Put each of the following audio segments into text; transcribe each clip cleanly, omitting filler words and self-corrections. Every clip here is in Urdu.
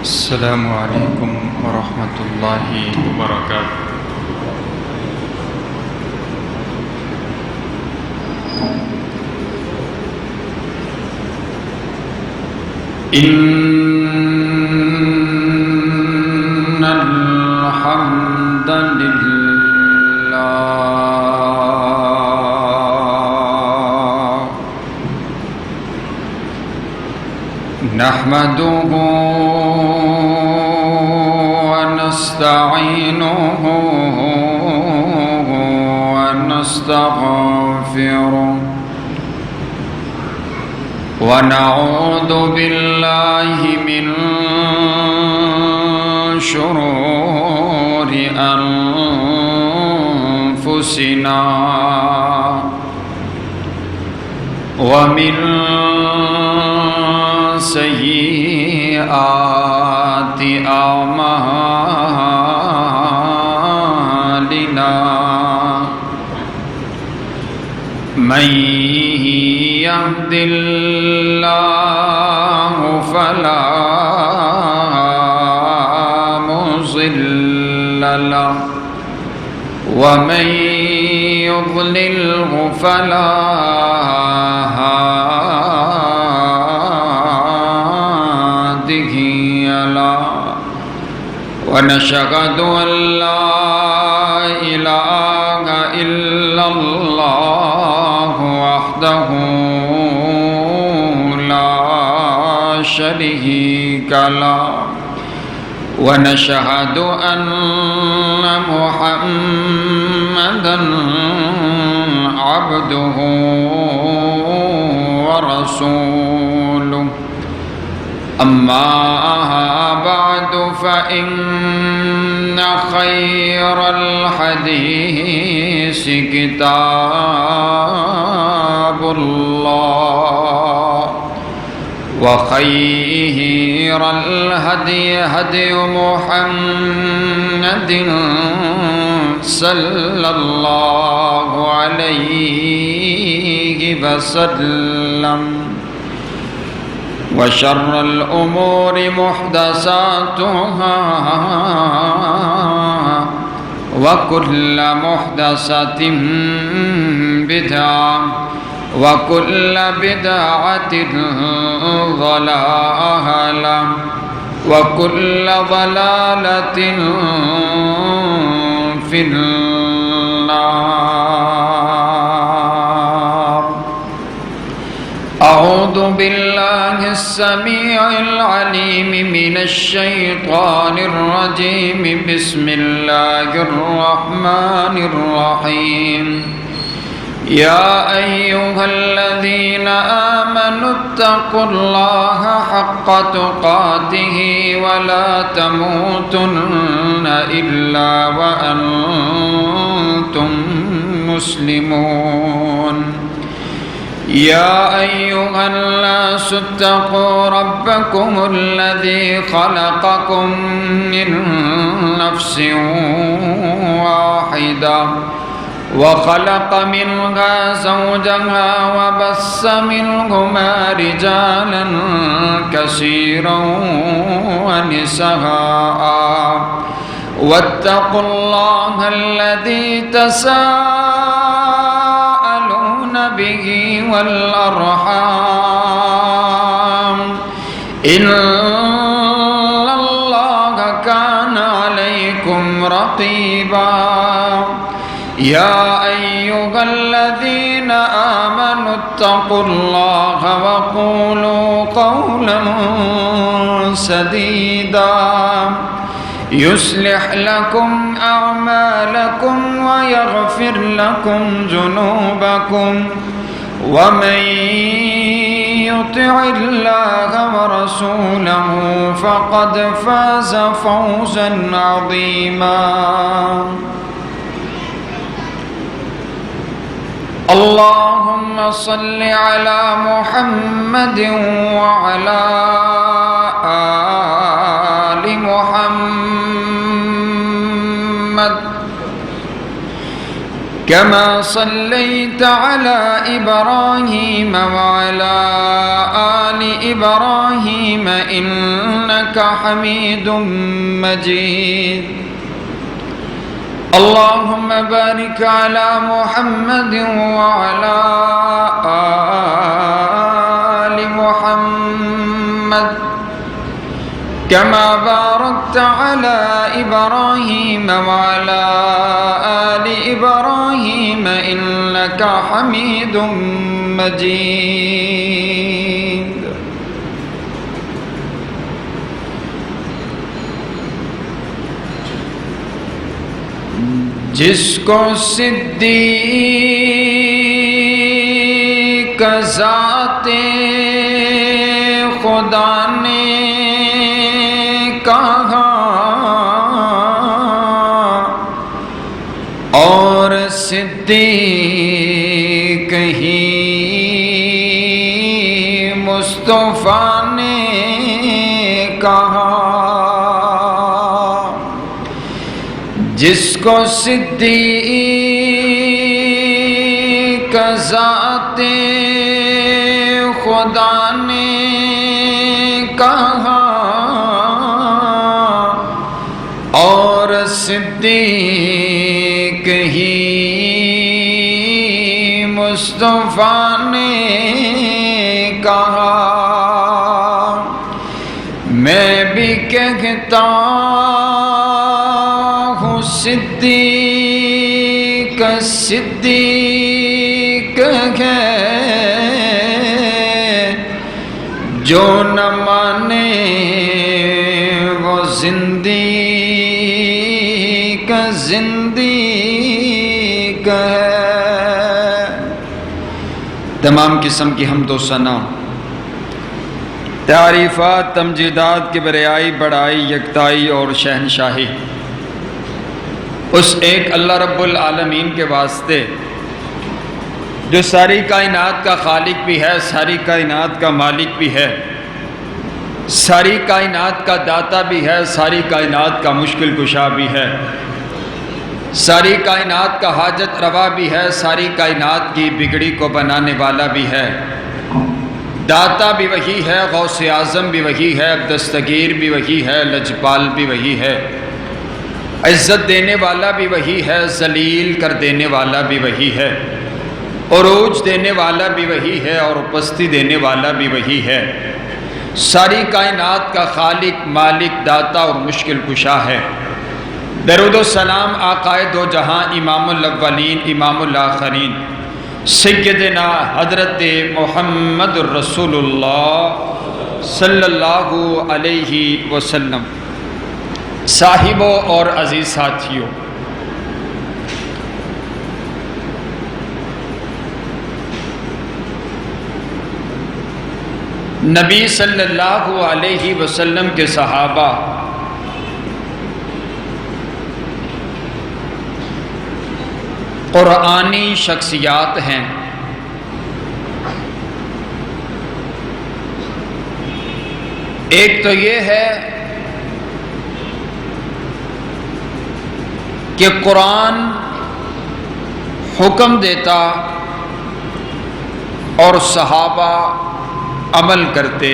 السلام عليكم ورحمة الله وبركاته. إن الحمد لله نحمده ونستعينه ونستغفره ونعوذ بالله من شرور أنفسنا ومن سيئات أعمالنا من يهد الله فلا مضل له ومن يضلله فلا هادي له ونشهد أن لا إله إلا الله وحده لا شريك له ونشهد أن محمدًا عبده ورسوله أما بعد فإن خير الحديث كتاب الله وخير الهدي هدي محمد صلى الله عليه وسلم وشر الأمور محدثاتها وكل محدثة بدعة وكل بدعة ضلالة وكل ضلالة في النار. أعوذ بالله السميع العليم من الشيطان الرجيم. بسم الله الرحمن الرحيم. يا أيها الذين آمنوا اتقوا الله حق تقاته ولا تموتن إلا وأنتم مسلمون. يا أيها الناس اتقوا ربكم الذي خلقكم من نفس واحدة وخلق منها زوجها وبث منهما رجالا كثيرا ونساء واتقوا الله الذي تساءلون به والأرحام إن الله كان عليكم رقيبا. يا أيها الذين آمنوا اتقوا الله وقولوا قولا سديدا يصلح لكم أعمالكم ويغفر لكم ذنوبكم ومن يطع الله ورسوله فقد فاز فوزا عظيما. اللهم صل على محمد وعلى آل محمد كما صليت على إبراهيم وعلى آل إبراهيم إنك حميد مجيد اللهم بارك على محمد وعلى آل محمد كما باركت على إبراهيم وعلى آل إبراهيم إنك حميد مجيد جس کو صدیق ذات خدا نے کہا اور صدیق ہی مصطفیٰ نے کہا جس کو صدیق ذات خدا نے کہا اور صدیق ہی مصطفیٰ نے کہا میں بھی کہتا ہوں صدیق صدیق ہے جو نہ مانے وہ زندیق زندیق ہے۔ تمام قسم کی حمد و ثنا تعریفات تمجیدات کی بریائی بڑائی یکتائی اور شہنشاہی اس ایک اللہ رب العالمین کے واسطے جو ساری کائنات کا خالق بھی ہے، ساری کائنات کا مالک بھی ہے، ساری کائنات کا داتا بھی ہے، ساری کائنات کا مشکل کشا بھی ہے، ساری کائنات کا حاجت روا بھی ہے، ساری کائنات کی بگڑی کو بنانے والا بھی ہے۔ داتا بھی وہی ہے، غوث اعظم بھی وہی ہے، دستگیر بھی وہی ہے، لجپال بھی وہی ہے، عزت دینے والا بھی وہی ہے، ذلیل کر دینے والا بھی وہی ہے، عروج دینے والا بھی وہی ہے اور پستی دینے والا بھی وہی ہے۔ ساری کائنات کا خالق، مالک، داتا اور مشکل کشا ہے۔ درود و سلام آقائے دو جہاں، امام الاولین امام الآخرین، سیدنا حضرت محمد الرسول اللہ صلی اللہ علیہ وسلم۔ صاحبوں اور عزیز ساتھیوں، نبی صلی اللہ علیہ وسلم کے صحابہ قرآنی شخصیات ہیں۔ ایک تو یہ ہے کہ قرآن حکم دیتا اور صحابہ عمل کرتے،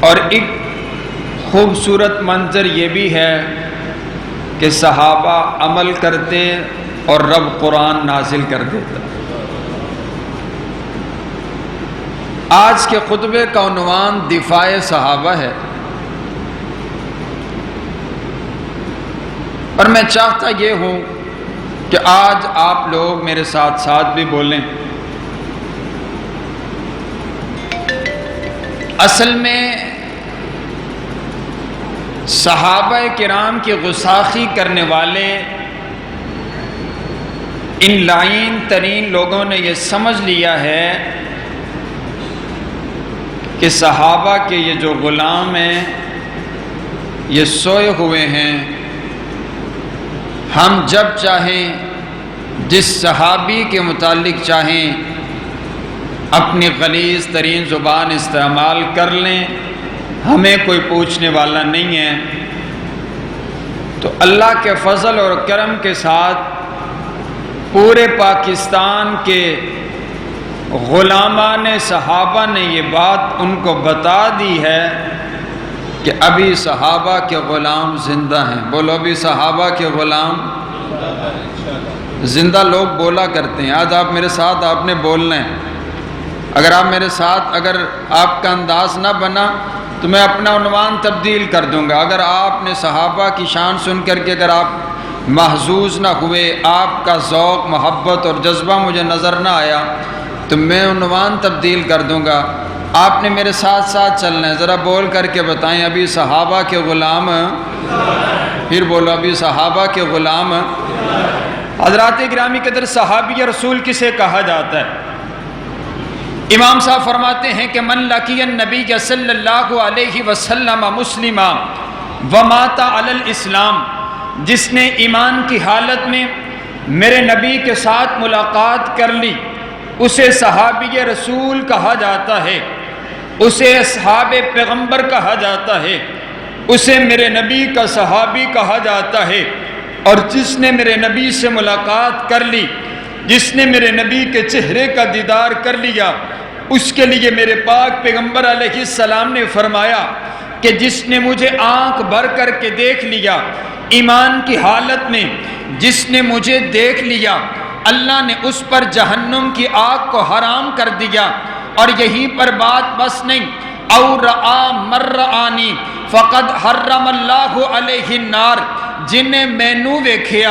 اور ایک خوبصورت منظر یہ بھی ہے کہ صحابہ عمل کرتے اور رب قرآن نازل کر دیتا۔ آج کے خطبے کا عنوان دفاع صحابہ ہے، اور میں چاہتا یہ ہوں کہ آج آپ لوگ میرے ساتھ ساتھ بھی بولیں۔ اصل میں صحابہ کرام کی گستاخی کرنے والے ان لائن ترین لوگوں نے یہ سمجھ لیا ہے کہ صحابہ کے یہ جو غلام ہیں یہ سوئے ہوئے ہیں، ہم جب چاہیں جس صحابی کے متعلق چاہیں اپنی غلیظ ترین زبان استعمال کر لیں، ہمیں کوئی پوچھنے والا نہیں ہے۔ تو اللہ کے فضل اور کرم کے ساتھ پورے پاکستان کے غلامان صحابہ نے یہ بات ان کو بتا دی ہے کہ ابھی صحابہ کے غلام زندہ ہیں. بولو ابھی صحابہ کے غلام زندہ. لوگ بولا کرتے ہیں. آج آپ میرے ساتھ آپ نے بولنا ہے. اگر آپ میرے ساتھ اگر آپ کا انداز نہ بنا تو میں اپنا عنوان تبدیل کر دوں گا. اگر آپ نے صحابہ کی شان سن کر کے اگر آپ محظوظ نہ ہوئے, آپ کا ذوق محبت اور جذبہ مجھے نظر نہ آیا, تو میں عنوان تبدیل کر دوں گا. آپ نے میرے ساتھ ساتھ چلنا ہے. ذرا بول کر کے بتائیں ابھی صحابہ کے غلام. پھر بولو ابھی صحابہ کے غلام. حضرات گرامی قدر, صحابی رسول کسے کہا جاتا ہے؟ امام صاحب فرماتے ہیں کہ من لقی النبی صلی اللہ علیہ وسلم مسلما ومات علی الاسلام, جس نے ایمان کی حالت میں میرے نبی کے ساتھ ملاقات کر لی, اسے صحابی رسول کہا جاتا ہے, اسے اصحاب پیغمبر کہا جاتا ہے, اسے میرے نبی کا صحابی کہا جاتا ہے. اور جس نے میرے نبی سے ملاقات کر لی, جس نے میرے نبی کے چہرے کا دیدار کر لیا, اس کے لیے میرے پاک پیغمبر علیہ السلام نے فرمایا کہ جس نے مجھے آنکھ بھر کر کے دیکھ لیا ایمان کی حالت میں, جس نے مجھے دیکھ لیا, اللہ نے اس پر جہنم کی آگ کو حرام کر دیا. اور یہیں پر بات بس نہیں, او رآ من رآنی فقد حرم اللہ علیہ النار, جنہیں مینوں ویکھیا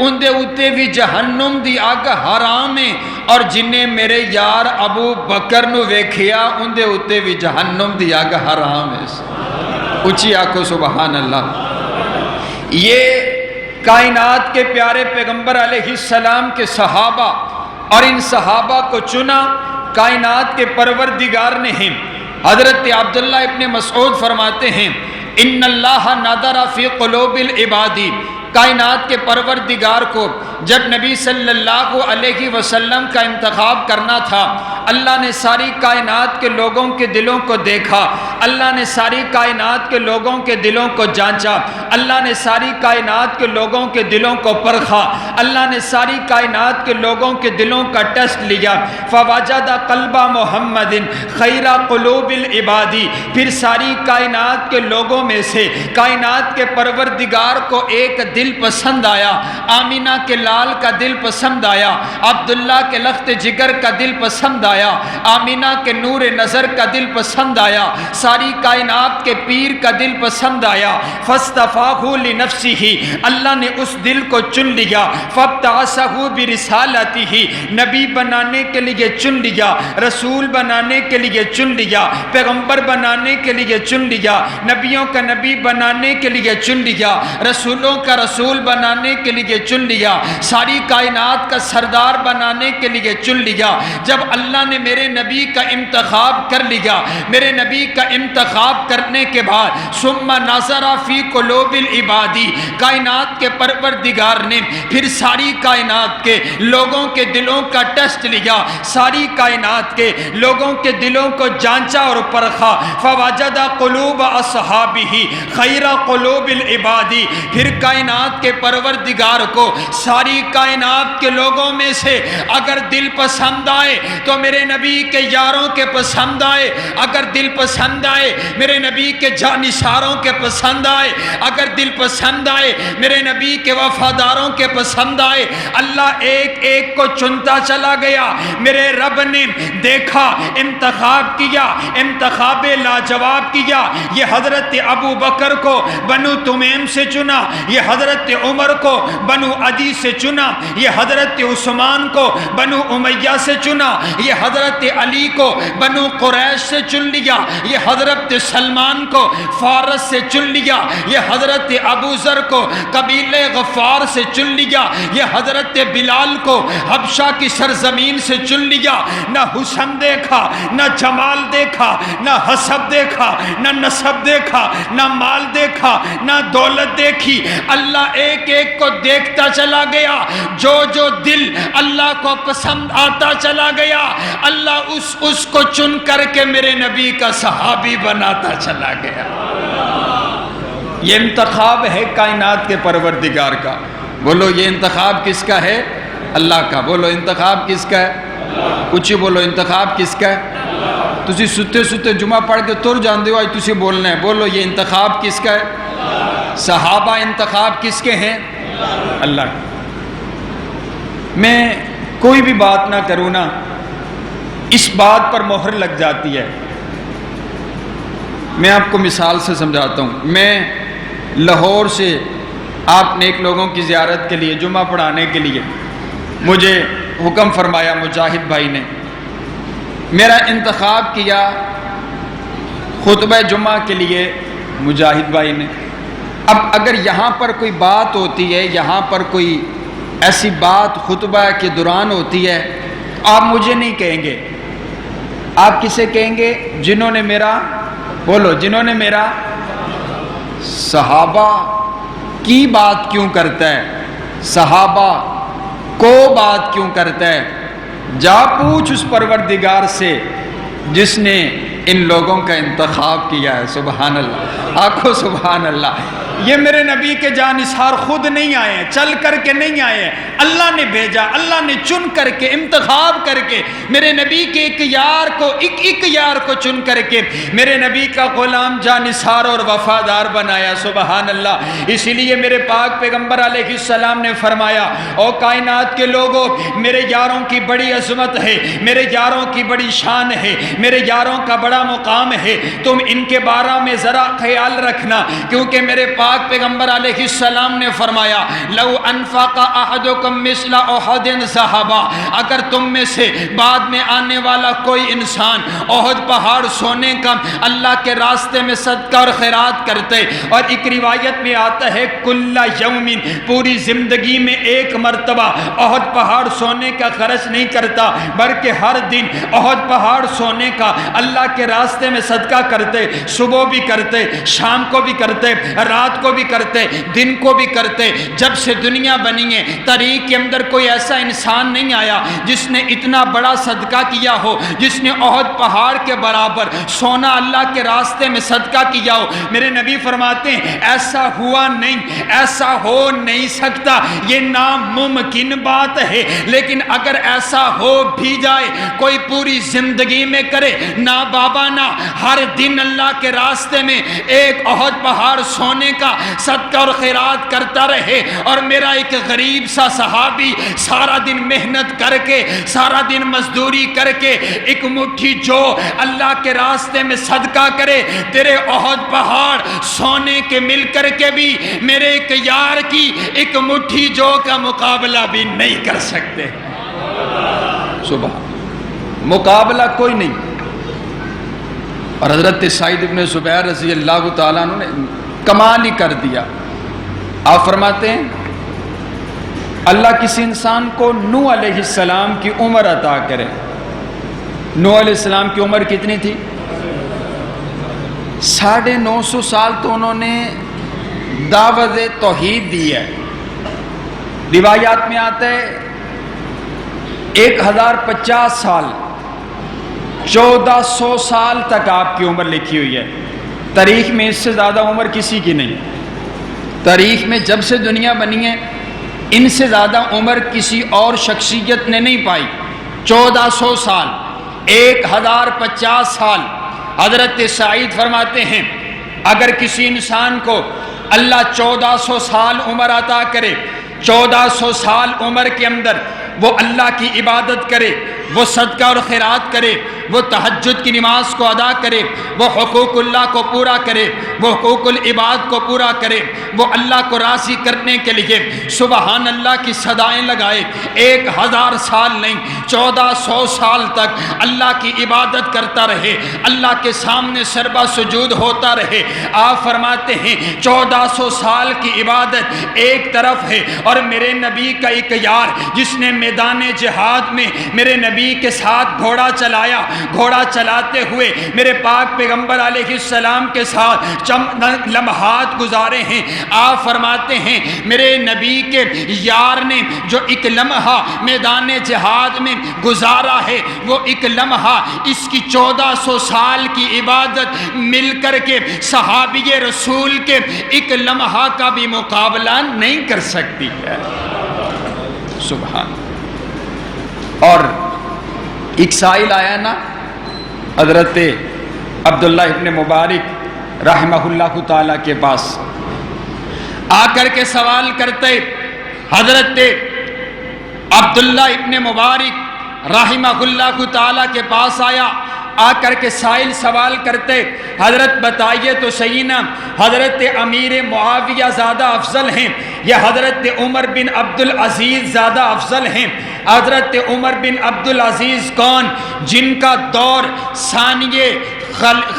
اندے اتے بھی جہنم دی آگ حرام ہے, اور جنہیں میرے یار ابو بکر نو ویکھیا اندے اتے بھی جہنم دی آگ حرام ہے. اونچی آنکھوں سبحان اللہ. یہ کائنات کے پیارے پیغمبر علیہ السلام کے صحابہ, اور ان صحابہ کو چنا کائنات کے پروردگار نے ہیں. حضرت عبداللہ ابن مسعود فرماتے ہیں ان اللہ نظر فی قلوب العباد, کائنات کے پروردگار کو جب نبی صلی اللہ علیہ وسلم کا انتخاب کرنا تھا, اللہ نے ساری کائنات کے لوگوں کے دلوں کو دیکھا, اللہ نے ساری کائنات کے لوگوں کے دلوں کو جانچا, اللہ نے ساری کائنات کے لوگوں کے دلوں کو پرکھا, اللہ نے ساری کائنات کے لوگوں کے دلوں کا ٹیسٹ لیا. فوجد قلب محمد خیر قلوب العباد, پھر ساری کائنات کے لوگوں میں سے کائنات کے پروردگار کو ایک دل پسند آیا. آمینہ کے لال کا دل پسند آیا, عبداللہ کے لخت جگر کا دل پسند آیا, آمینہ کے نور نظر کا دل پسند آیا, ساری کائنات کے پیر کا دل پسند آیا. فاصطفاہ لنفسہ, اللہ نے اس دل کو چن لیا. فابتعثہ برسالتہ, نبی بنانے کے لیے چن لیا, رسول بنانے کے لیے چن لیا, پیغمبر بنانے کے لیے چن لیا, نبیوں کا نبی بنانے کے لیے چن لیا, رسولوں کا رسول بنانے کے لیے چن لیا, ساری کائنات کا سردار بنانے کے لیے چن لیا. جب اللہ نے میرے نبی کا انتخاب کر لیا, میرے نبی کا انتخاب کرنے کے بعد ثم نظر فی قلوب العباد, کائنات کے پروردگار نے پھر ساری کائنات کے لوگوں کے دلوں کا ٹیسٹ لیا, ساری کائنات کے لوگوں کے دلوں کو جانچا اور پرکھا. فوجد قلوب اصحابہ خیر قلوب العباد, پھر کائنات کے پروردگار کو ساری کائنات کے لوگوں میں سے اگر دل پسند آئے تو میرے نبی کے یاروں کے پسند آئے, اگر دل پسند آئے میرے نبی کے جانثاروں کے پسند آئے, اگر دل پسند آئے میرے نبی کے وفاداروں کے پسند آئے. اللہ ایک ایک کو چنتا چلا گیا. میرے رب نے دیکھا, انتخاب کیا, انتخاب لاجواب کیا. یہ حضرت ابو بکر کو بنو تمیم سے چنا, یہ حضرت عمر کو بنو عدی سے چنا, یہ حضرت عثمان کو بنو امیہ سے چنا, یہ حضرت علی کو بنو قریش سے چن لیا, یہ حضرت سلمان کو فارس سے چن لیا, یہ حضرت ابو ذر کو قبیلہ غفار سے چن لیا, یہ حضرت بلال کو حبشہ کی سرزمین سے چن لیا. نہ حسن دیکھا, نہ جمال دیکھا, نہ حسب دیکھا, نہ نسب دیکھا, نہ مال دیکھا, نہ دولت دیکھی. اللہ ایک ایک کو دیکھتا چلا گیا. جو جو دل اللہ کو پسند آتا چلا گیا, اللہ اس کو چن کر کے میرے نبی کا صحابی بناتا چلا گیا. یہ انتخاب ہے کائنات کے پروردگار کا. بولو یہ انتخاب کس کا ہے؟ اللہ کا. بولو انتخاب کس کا ہے؟ کچھ بولو انتخاب کس کا ہے؟ تسی ستے ستے جمعہ پڑھ کے تر جاندے ہو, آج تسی بولنا ہے. بولو یہ انتخاب کس کا ہے؟ صحابہ انتخاب کس کے ہیں؟ اللہ کا. میں کوئی بھی بات نہ کروں نا, اس بات پر مہر لگ جاتی ہے. میں آپ کو مثال سے سمجھاتا ہوں. میں لاہور سے آپ نیک لوگوں کی زیارت کے لیے, جمعہ پڑھانے کے لیے مجھے حکم فرمایا مجاہد بھائی نے, میرا انتخاب کیا خطبہ جمعہ کے لیے مجاہد بھائی نے. اب اگر یہاں پر کوئی بات ہوتی ہے, یہاں پر کوئی ایسی بات خطبہ کے دوران ہوتی ہے, آپ مجھے نہیں کہیں گے, آپ کسے کہیں گے؟ جنہوں نے میرا, بولو جنہوں نے میرا, صحابہ کی بات کیوں کرتا ہے, صحابہ کو بات کیوں کرتا ہے؟ جا پوچھ اس پروردگار سے جس نے ان لوگوں کا انتخاب کیا ہے. سبحان اللہ, آنکھوں سبحان اللہ. یہ میرے نبی کے جانثار خود نہیں آئے ہیں, چل کر کے نہیں آئے ہیں, اللہ نے بھیجا, اللہ نے چن کر کے, انتخاب کر کے میرے نبی کے ایک یار کو, ایک یار کو چن کر کے میرے نبی کا غلام جانثار اور وفادار بنایا. سبحان اللہ. اسی لیے میرے پاک پیغمبر علیہ السلام نے فرمایا, او کائنات کے لوگوں, میرے یاروں کی بڑی عظمت ہے, میرے یاروں کی بڑی شان ہے, میرے یاروں کا بڑا مقام ہے, تم ان کے بارے میں ذرا خیال رکھنا, کیونکہ میرے پاک پیغمبر علیہ السلام نے فرمایا, لو انفق احدکم مثل احد ذهبا, اگر تم میں سے بعد میں آنے والا کوئی انسان احد پہاڑ سونے کا اللہ کے راستے میں صدقہ اور خیرات کرتے, اور ایک روایت میں آتا ہے کل یوم, پوری زندگی میں ایک مرتبہ احد پہاڑ سونے کا خرچ نہیں کرتا, بلکہ ہر دن احد پہاڑ سونے کا اللہ کے راستے میں صدقہ کرتے, صبح بھی کرتے, شام کو بھی کرتے, رات کو بھی کرتے, دن کو بھی کرتے. جب سے دنیا بنی ہے تاریخ کے اندر کوئی ایسا انسان نہیں آیا جس نے اتنا بڑا صدقہ کیا ہو, جس نے احد پہاڑ کے برابر سونا اللہ کے راستے میں صدقہ کیا ہو. میرے نبی فرماتے ہیں ایسا ہوا نہیں, ایسا ہو نہیں سکتا, یہ ناممکن بات ہے. لیکن اگر ایسا ہو بھی جائے, کوئی پوری زندگی میں کرے, نہ بابا نہ, ہر دن اللہ کے راستے میں ایک احد پہاڑ سونے کا صدقہ اور خیرات کرتا رہے, اور میرا ایک غریب سا صحابی سارا دن محنت کر کے, سارا دن مزدوری کر کے ایک مٹھی جو اللہ کے راستے میں صدقہ کرے, تیرے احد پہاڑ سونے کے مل کر کے بھی میرے ایک یار کی ایک مٹھی جو کا مقابلہ بھی نہیں کر سکتے. صبح مقابلہ کوئی نہیں. اور حضرت سعید ابن زبیر رضی اللہ تعالیٰ عنہ نے کمال ہی کر دیا. آپ فرماتے ہیں اللہ کسی انسان کو نوح علیہ السلام کی عمر عطا کرے. نوح علیہ السلام کی عمر کتنی تھی؟ 950 سال تو انہوں نے دعوت توحید دی ہے. روایات میں آتا ہے 1050 سال, 1400 سال تک آپ کی عمر لکھی ہوئی ہے. تاریخ میں اس سے زیادہ عمر کسی کی نہیں. تاریخ میں جب سے دنیا بنی ہے ان سے زیادہ عمر کسی اور شخصیت نے نہیں پائی. 1400 سال, 1050 سال. حضرت سعید فرماتے ہیں اگر کسی انسان کو اللہ 1400 سال عمر عطا کرے, 1400 سال عمر کے اندر وہ اللہ کی عبادت کرے, وہ صدقہ اور خیرات کرے, وہ تہجد کی نماز کو ادا کرے, وہ حقوق اللہ کو پورا کرے, وہ حقوق العباد کو پورا کرے, وہ اللہ کو راضی کرنے کے لیے سبحان اللہ کی صدائیں لگائے, 1000 سال نہیں 1400 سال تک اللہ کی عبادت کرتا رہے, اللہ کے سامنے سربا سجود ہوتا رہے. آپ فرماتے ہیں 1400 سال کی عبادت ایک طرف ہے, اور میرے نبی کا ایک یار جس نے میدان جہاد میں میرے نبی کے ساتھ گھوڑا چلایا, گھوڑا چلاتے ہوئے میرے پاک پیغمبر علیہ السلام کے ساتھ چند لمحات گزارے ہیں. آپ فرماتے ہیں میرے نبی کے یار نے جو ایک لمحہ میدان جہاد میں گزارا ہے, وہ ایک لمحہ اس کی 1400 سال کی عبادت مل کر کے صحابی رسول کے ایک لمحہ کا بھی مقابلہ نہیں کر سکتی ہے. سبحان. اور ایک سائل آیا نا حضرت عبداللہ ابن مبارک رحمہ اللہ تعالیٰ کے پاس، آ کر کے سوال کرتے، حضرت عبداللہ ابن مبارک رحمہ اللہ تعالیٰ کے پاس آیا، آ کر کے سائل سوال کرتے، حضرت بتائیے تو صحیح نا، حضرت امیر معاویہ زیادہ افضل ہیں یا حضرت عمر بن عبدالعزیز زیادہ افضل ہیں؟ حضرت عمر بن عبدالعزیز کون؟ جن کا دور ثانیہ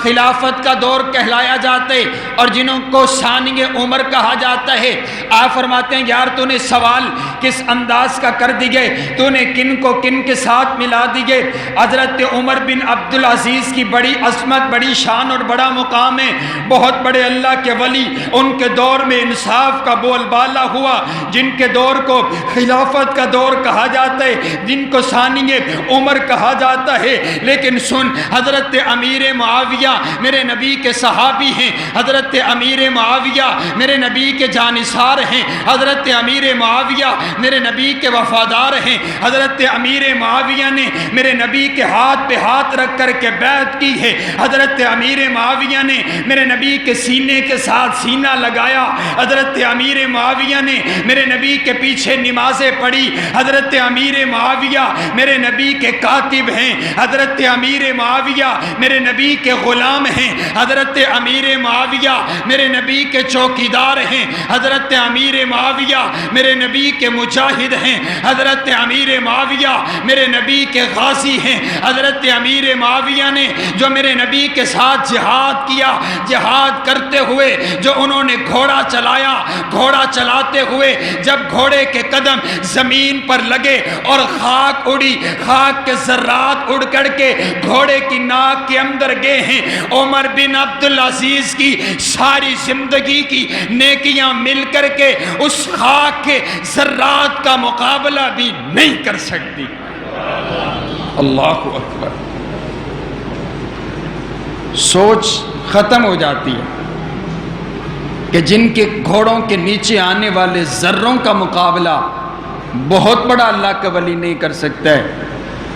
خلافت کا دور کہلایا جاتا ہے اور جنہوں کو ثانیہ عمر کہا جاتا ہے۔ آپ فرماتے ہیں یار تو نے سوال کس انداز کا کر دیے، تو نے کن کو کن کے ساتھ ملا دیے۔ حضرت عمر بن عبدالعزیز کی بڑی عظمت، بڑی شان اور بڑا مقام ہے، بہت بڑے اللہ کے ولی، ان کے دور میں انصاف کا بول بالا ہوا، جن کے دور کو خلافت کا دور کہا جاتا ہے، جن کو ثانیہ عمر کہا جاتا ہے۔ لیکن سن، حضرت امیر معاویہ میرے نبی کے صحابی ہیں، حضرت امیر معاویہ میرے نبی کے جانثار ہیں، حضرت امیر معاویہ میرے نبی کے وفادار ہیں، حضرت امیر معاویہ نے میرے نبی کے ہاتھ پہ ہاتھ رکھ کر کے بیعت کی ہے، حضرت امیر معاویہ نے میرے نبی کے سینے کے ساتھ سینہ لگایا، حضرت امیر معاویہ نے میرے نبی کے پیچھے نمازیں پڑھی، حضرت امیر معاویہ میرے نبی کے کاتب ہیں، حضرت امیر معاویہ میرے نبی کے غلام ہیں، حضرت امیر معاویہ میرے نبی کے چوکیدار ہیں، حضرت امیر معاویہ میرے نبی کے مجاہد ہیں، حضرت امیر معاویہ میرے نبی کے غازی ہیں، حضرت امیر معاویہ نے جو میرے نبی کے ساتھ جہاد کیا، جہاد کرتے ہوئے جو انہوں نے گھوڑا چلایا، گھوڑا چلاتے ہوئے جب گھوڑے کے قدم زمین پر لگے اور خاک اڑی، خاک کے ذرات اڑ کر کے گھوڑے کی ناک کے اندر گئے ہیں، عمر بن عبدالعزیز کی ساری زندگی کی نیکیاں مل کر کے اس خاک کے ذرات کا مقابلہ بھی نہیں کر سکتی۔ اللہ اکبر۔ سوچ ختم ہو جاتی ہے کہ جن کے گھوڑوں کے نیچے آنے والے ذروں کا مقابلہ بہت بڑا اللہ کا ولی نہیں کر سکتا ہے،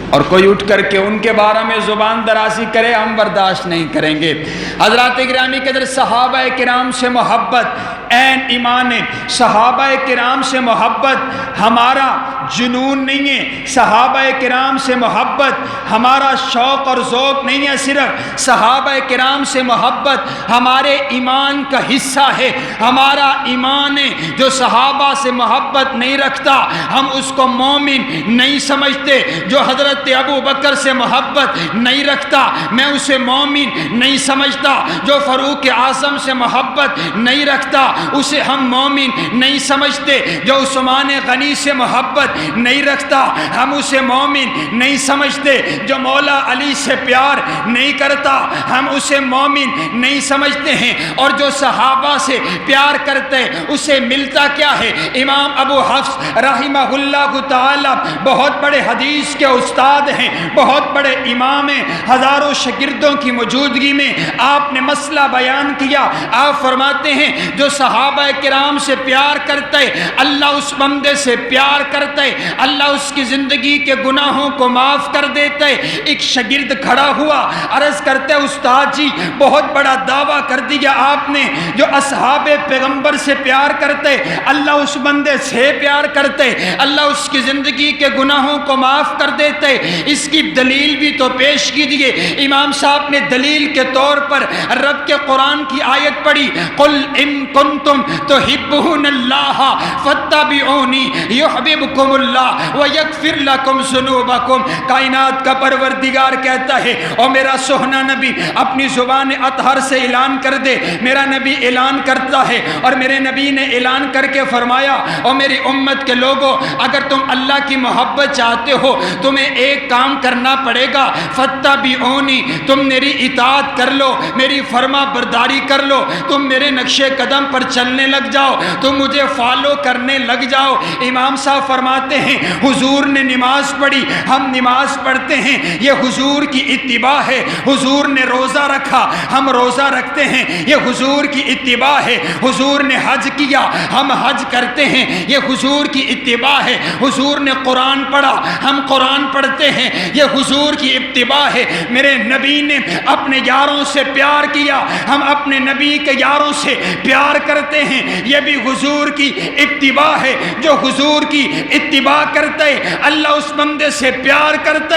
اور کوئی اٹھ کر کے ان کے بارے میں زبان درازی کرے، ہم برداشت نہیں کریں گے۔ حضرات گرامی قدر، صحابہ کرام سے محبت عین ایمان ہے، صحابہ کرام سے محبت ہمارا جنون نہیں ہے، صحابہ کرام سے محبت ہمارا شوق اور ذوق نہیں ہے، صرف صحابہ کرام سے محبت ہمارے ایمان کا حصہ ہے۔ ہمارا ایمان ہے، جو صحابہ سے محبت نہیں رکھتا ہم اس کو مومن نہیں سمجھتے، جو حضرت ابو بکر سے محبت نہیں رکھتا میں اسے مومن نہیں سمجھتا، جو فاروق اعظم سے محبت نہیں رکھتا اسے ہم مومن نہیں سمجھتے، جو عثمان غنی سے محبت نہیں رکھتا ہم اسے مومن نہیں سمجھتے، جو مولا علی سے پیار نہیں کرتا ہم اسے مومن نہیں سمجھتے ہیں، اور جو صحابہ سے پیار کرتے اسے ملتا کیا ہے؟ امام ابو حفص رحمہ اللہ تعالی بہت بڑے حدیث کے استاد ہیں، بہت بڑے امام ہیں، ہزاروں شاگردوں کی موجودگی میں آپ نے مسئلہ بیان کیا۔ آپ فرماتے ہیں جو صحابہ کرام سے پیار کرتے اللہ اس بندے سے پیار کرتے، اللہ اس کی زندگی کے گناہوں کو معاف کر دیتے۔ ایک شاگرد کھڑا ہوا، عرض کرتے استاد جی بہت بڑا دعویٰ کر دیا آپ نے، جو اصحاب پیغمبر سے پیار کرتے اللہ اس بندے سے پیار کرتے، اللہ اس کی زندگی کے گناہوں کو معاف کر دیتے۔ اس کی دلیل بھی تو پیش کی دیے۔ امام صاحب نے دلیل کے طور پر رب کے قرآن کی آیت پڑھی، قل ان کنتم تحبون اللہ فاتبعونی یحببکم اللہ ویغفر لکم ذنوبکم۔ کائنات کا پروردگار کہتا ہے اور میرا سوہنا نبی اپنی زبان اطہر سے اعلان کر دے، میرا نبی اعلان کرتا ہے اور میرے نبی نے اعلان کر کے فرمایا اور میری امت کے لوگوں اگر تم اللہ کی محبت چاہتے ہو تمہیں ایک کام کرنا پڑے گا، فاتبعونی، تم میری اطاعت کر لو، میری فرما برداری کر لو، تم میرے نقش قدم پر چلنے لگ جاؤ، تو مجھے فالو کرنے لگ جاؤ۔ امام صاحب فرماتے ہیں حضور نے نماز پڑھی، ہم نماز پڑھتے ہیں، یہ حضور کی اتباع ہے۔ حضور نے روزہ رکھا، ہم روزہ رکھتے ہیں، یہ حضور کی اتباع ہے۔ حضور نے حج کیا، ہم حج کرتے ہیں، یہ حضور کی اتباع ہے۔ حضور نے قرآن پڑھا، ہم قرآن پڑھتے ہیں، یہ حضور کی اتباع ہے۔ میرے نبی نے اپنے یاروں سے پیار کیا، ہم اپنے نبی کے یاروں سے پیار کرتے ہیں، یہ بھی حضور کی اتباع ہے۔ جو حضور کی اتباع کرتے اللہ اس بندے سے پیار کرتے،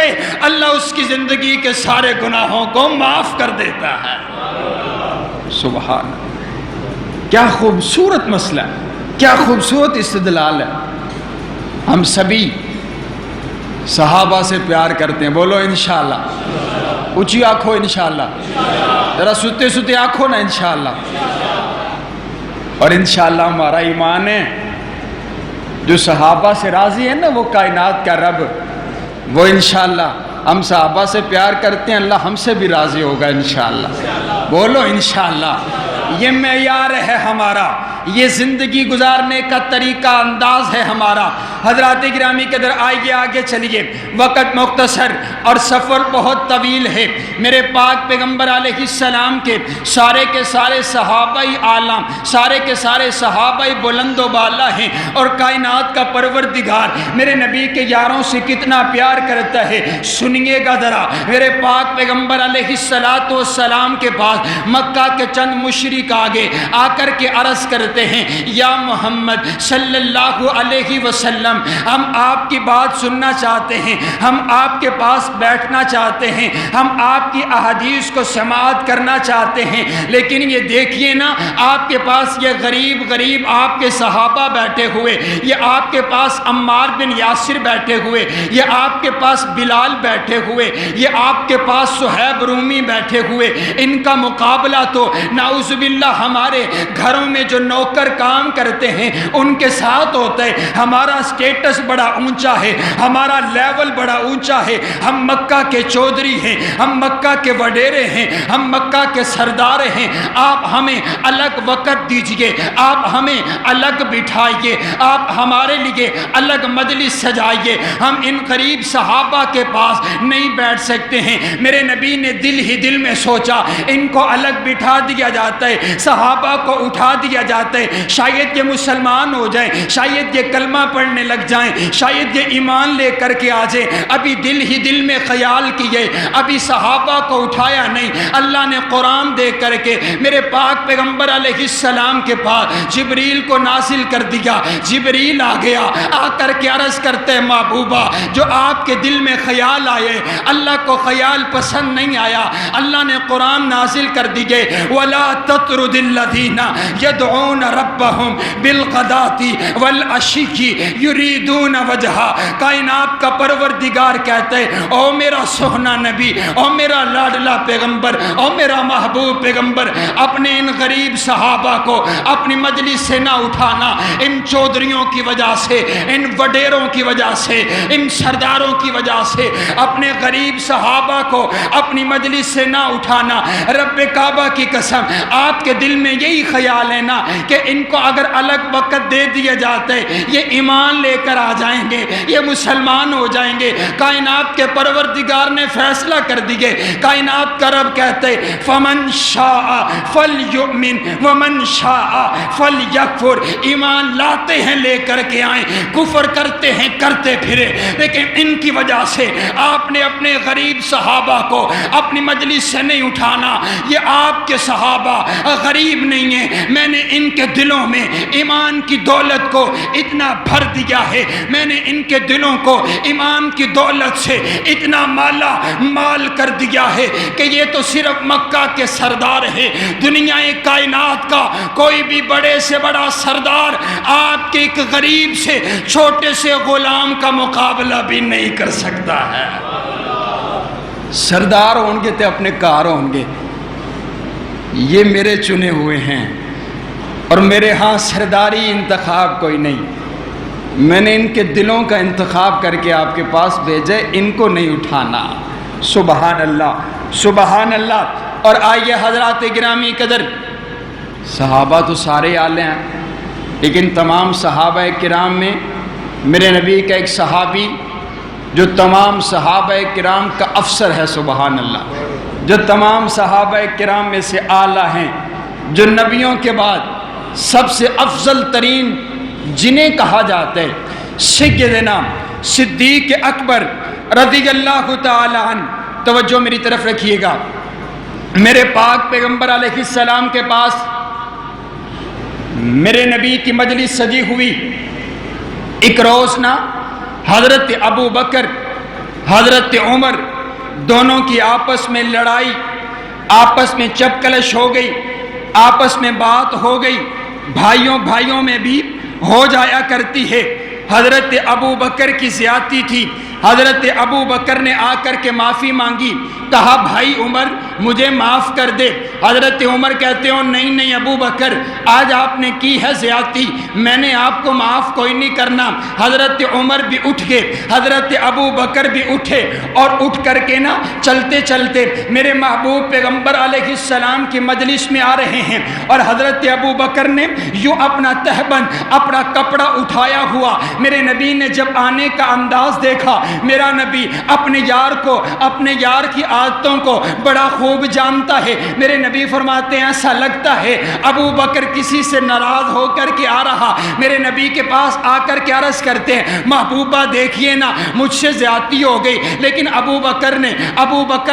اللہ اس کی زندگی کے سارے گناہوں کو معاف کر دیتا ہے۔ سبحان اللہ، کیا خوبصورت مسئلہ ہے، کیا خوبصورت استدلال ہے۔ ہم سبھی صحابہ سے پیار کرتے ہیں، بولو انشاءاللہ، اونچی آنکھو انشاءاللہ، ذرا ستے ستے آنکھو نا انشاءاللہ۔ اور انشاءاللہ ہمارا ایمان ہے جو صحابہ سے راضی ہے نا، وہ کائنات کا رب، وہ انشاءاللہ ہم صحابہ سے پیار کرتے ہیں، اللہ ہم سے بھی راضی ہوگا انشاءاللہ، بولو انشاءاللہ۔ یہ معیار ہے ہمارا، یہ زندگی گزارنے کا طریقہ انداز ہے ہمارا۔ حضرات گرامی قدر، آئیے آگے چلیے، وقت مختصر اور سفر بہت طویل ہے۔ میرے پاک پیغمبر علیہ السلام کے سارے صحابہ اعلام، سارے کے سارے صحابہ بلند و بالا ہیں، اور کائنات کا پروردگار میرے نبی کے یاروں سے کتنا پیار کرتا ہے سنیے گا ذرا۔ میرے پاک پیغمبر علیہ السلام کے پاس مکہ کے چند مشرک آگے آ کر کے عرض کرتے ہیں، یا محمد صلی اللہ علیہ وسلم، ہم آپ کی بات سننا چاہتے ہیں، ہم آپ کے پاس بیٹھنا چاہتے ہیں، ہم آپ کی احادیث کو سماعت کرنا چاہتے ہیں، لیکن یہ دیکھیے نا، آپ کے پاس یہ غریب آپ کے صحابہ بیٹھے ہوئے، یہ آپ کے پاس عمار بن یاسر بیٹھے ہوئے، یہ آپ کے پاس بلال بیٹھے ہوئے، یہ آپ کے پاس صہیب رومی بیٹھے ہوئے، ان کا مقابلہ تو نعوذ باللہ ہمارے گھروں میں جو نوکر کام کرتے ہیں ان کے ساتھ ہوتا ہے۔ ہمارا سٹیٹس بڑا اونچا ہے، ہمارا لیول بڑا اونچا ہے، ہم مکہ کے چودھری ہیں، ہم مکہ کے وڈیرے ہیں، ہم مکہ کے سردار ہیں۔ آپ ہمیں الگ وقت دیجئے، آپ ہمیں الگ بٹھائیے، آپ ہمارے لیے الگ مجلس سجائیے، ہم ان غریب صحابہ کے پاس نہیں بیٹھ سکتے ہیں۔ میرے نبی نے دل ہی دل میں سوچا، ان کو الگ بٹھا دیا جاتا ہے، صحابہ کو اٹھا دیا جاتا ہے، شاید یہ مسلمان ہو جائیں، شاید یہ کلمہ پڑھنے لگ جائیں، شاید یہ ایمان لے کر کے آ جائیں۔ ابھی دل ہی دل میں خیال کیے، ابھی صحابہ کو اٹھایا نہیں۔ اللہ نے قرآن دے کر کے میرے پاک پیغمبر علیہ السلام کے پاس جبریل کو نازل کر دیا۔ جبریل آ گیا، آ کر کے عرض کرتے ہیں، محبوبہ جو آپ کے دل میں خیال آئے، اللہ کو خیال پسند نہیں آیا، اللہ نے قرآن نازل کر دیے، وَلَا تَطْرُدِ الَّذِينَ يَدْعُونَ رَبَّهُمْ بِالْغَدَاةِ وَالْعَشِيِّ يُرِيدُونَ وَجْهَهُ۔ کائنات کا پروردگار کہتے ہیں، او میرا سوہنا نبی، او میرا لاڈلا پیغمبر، او میرا محبوب پیغمبر، اپنے ان غریب صحابہ کو اپنی مجلس سے نہ اٹھانا۔ ان چودھریوں کی وجہ سے، ان وڈیروں کی وجہ سے، ان سرداروں کی وجہ سے اپنے غریب صحابہ کو اپنی مجلس سے نہ اٹھانا۔ رب کعبہ کی قسم، آپ کے دل میں یہی خیال ہے نا کہ ان کو اگر الگ وقت دے دیا جاتا ہے، یہ ایمان لے کر آ جائیں گے، یہ مسلمان ہو جائیں گے۔ کائنات کے پروردگار نے فیصلہ کر دیے، کائنات کا رب کہتے فمن شاء فلیؤمن ومن شاء فلیکفر۔ ایمان لاتے ہیں لے کر کے آئیں، کفر کرتے ہیں کرتے پھرے، لیکن ان کی وجہ سے آپ نے اپنے غریب صحابہ کو اپنی مجلس سے نہیں اٹھانا۔ یہ آپ کے صحابہ غریب نہیں ہیں، میں نے ان کے دلوں میں ایمان کی دولت کو اتنا بھر دیا ہے، میں نے ان کے دلوں کو ایمان کی دولت سے اتنا مالا مال کر دیا ہے کہ یہ تو صرف مکہ کے سردار ہیں، دنیا کائنات کا کوئی بھی بڑے سے بڑا سردار آپ کے ایک غریب سے چھوٹے سے غلام کا مقابلہ بھی نہیں کر سکتا ہے۔ سردار ہوں گے تو اپنے کار ہوں گے، یہ میرے چنے ہوئے ہیں، اور میرے ہاں سرداری انتخاب کوئی نہیں، میں نے ان کے دلوں کا انتخاب کر کے آپ کے پاس بھیجے، ان کو نہیں اٹھانا۔ سبحان اللہ، سبحان اللہ۔ اور آئیے حضرات گرامی قدر، صحابہ تو سارے اعلی ہیں، لیکن تمام صحابہ کرام میں میرے نبی کا ایک صحابی جو تمام صحابہ کرام کا افسر ہے، سبحان اللہ، جو تمام صحابہ کرام میں سے اعلیٰ ہیں، جو نبیوں کے بعد سب سے افضل ترین جنہیں کہا جاتا ہے سیدنا صدیق اکبر رضی اللہ تعالی عنہ۔ توجہ میری طرف رکھیے گا، میرے پاک پیغمبر علیہ السلام کے پاس میرے نبی کی مجلس سجی ہوئی۔ ایک روز نا حضرت ابو بکر حضرت عمر دونوں کی آپس میں لڑائی، آپس میں چپکلش ہو گئی، آپس میں بات ہو گئی، بھائیوں میں بھی ہو جایا کرتی ہے۔ حضرت ابو بکر کی زیادتی تھی، حضرت ابو بکر نے آ کر کے معافی مانگی، کہا بھائی عمر مجھے معاف کر دے۔ حضرت عمر کہتے ہو نہیں ابو بکر، آج آپ نے کی ہے زیادتی، میں نے آپ کو معاف کوئی نہیں کرنا۔ حضرت عمر بھی اٹھ گئے، حضرت ابو بکر بھی اٹھے، اور اٹھ کر کے نا چلتے چلتے میرے محبوب پیغمبر علیہ السلام کی مجلس میں آ رہے ہیں، اور حضرت ابو بکر نے یوں اپنا تہبند اپنا کپڑا اٹھایا ہوا۔ میرے نبی نے جب آنے کا انداز دیکھا، میرا نبی اپنے یار کو، اپنے یار کی عادتوں کو بڑا خوب جانتا ہے۔ میرے نبی فرماتے ہیں ایسا لگتا ہے ابو بکر کسی سے ناراض ہو کر کے آ رہا۔ میرے نبی کے پاس آ کر کے عرض کرتے ہیں محبوبہ دیکھیے نا مجھ سے زیادتی ہو گئی، لیکن ابو بکر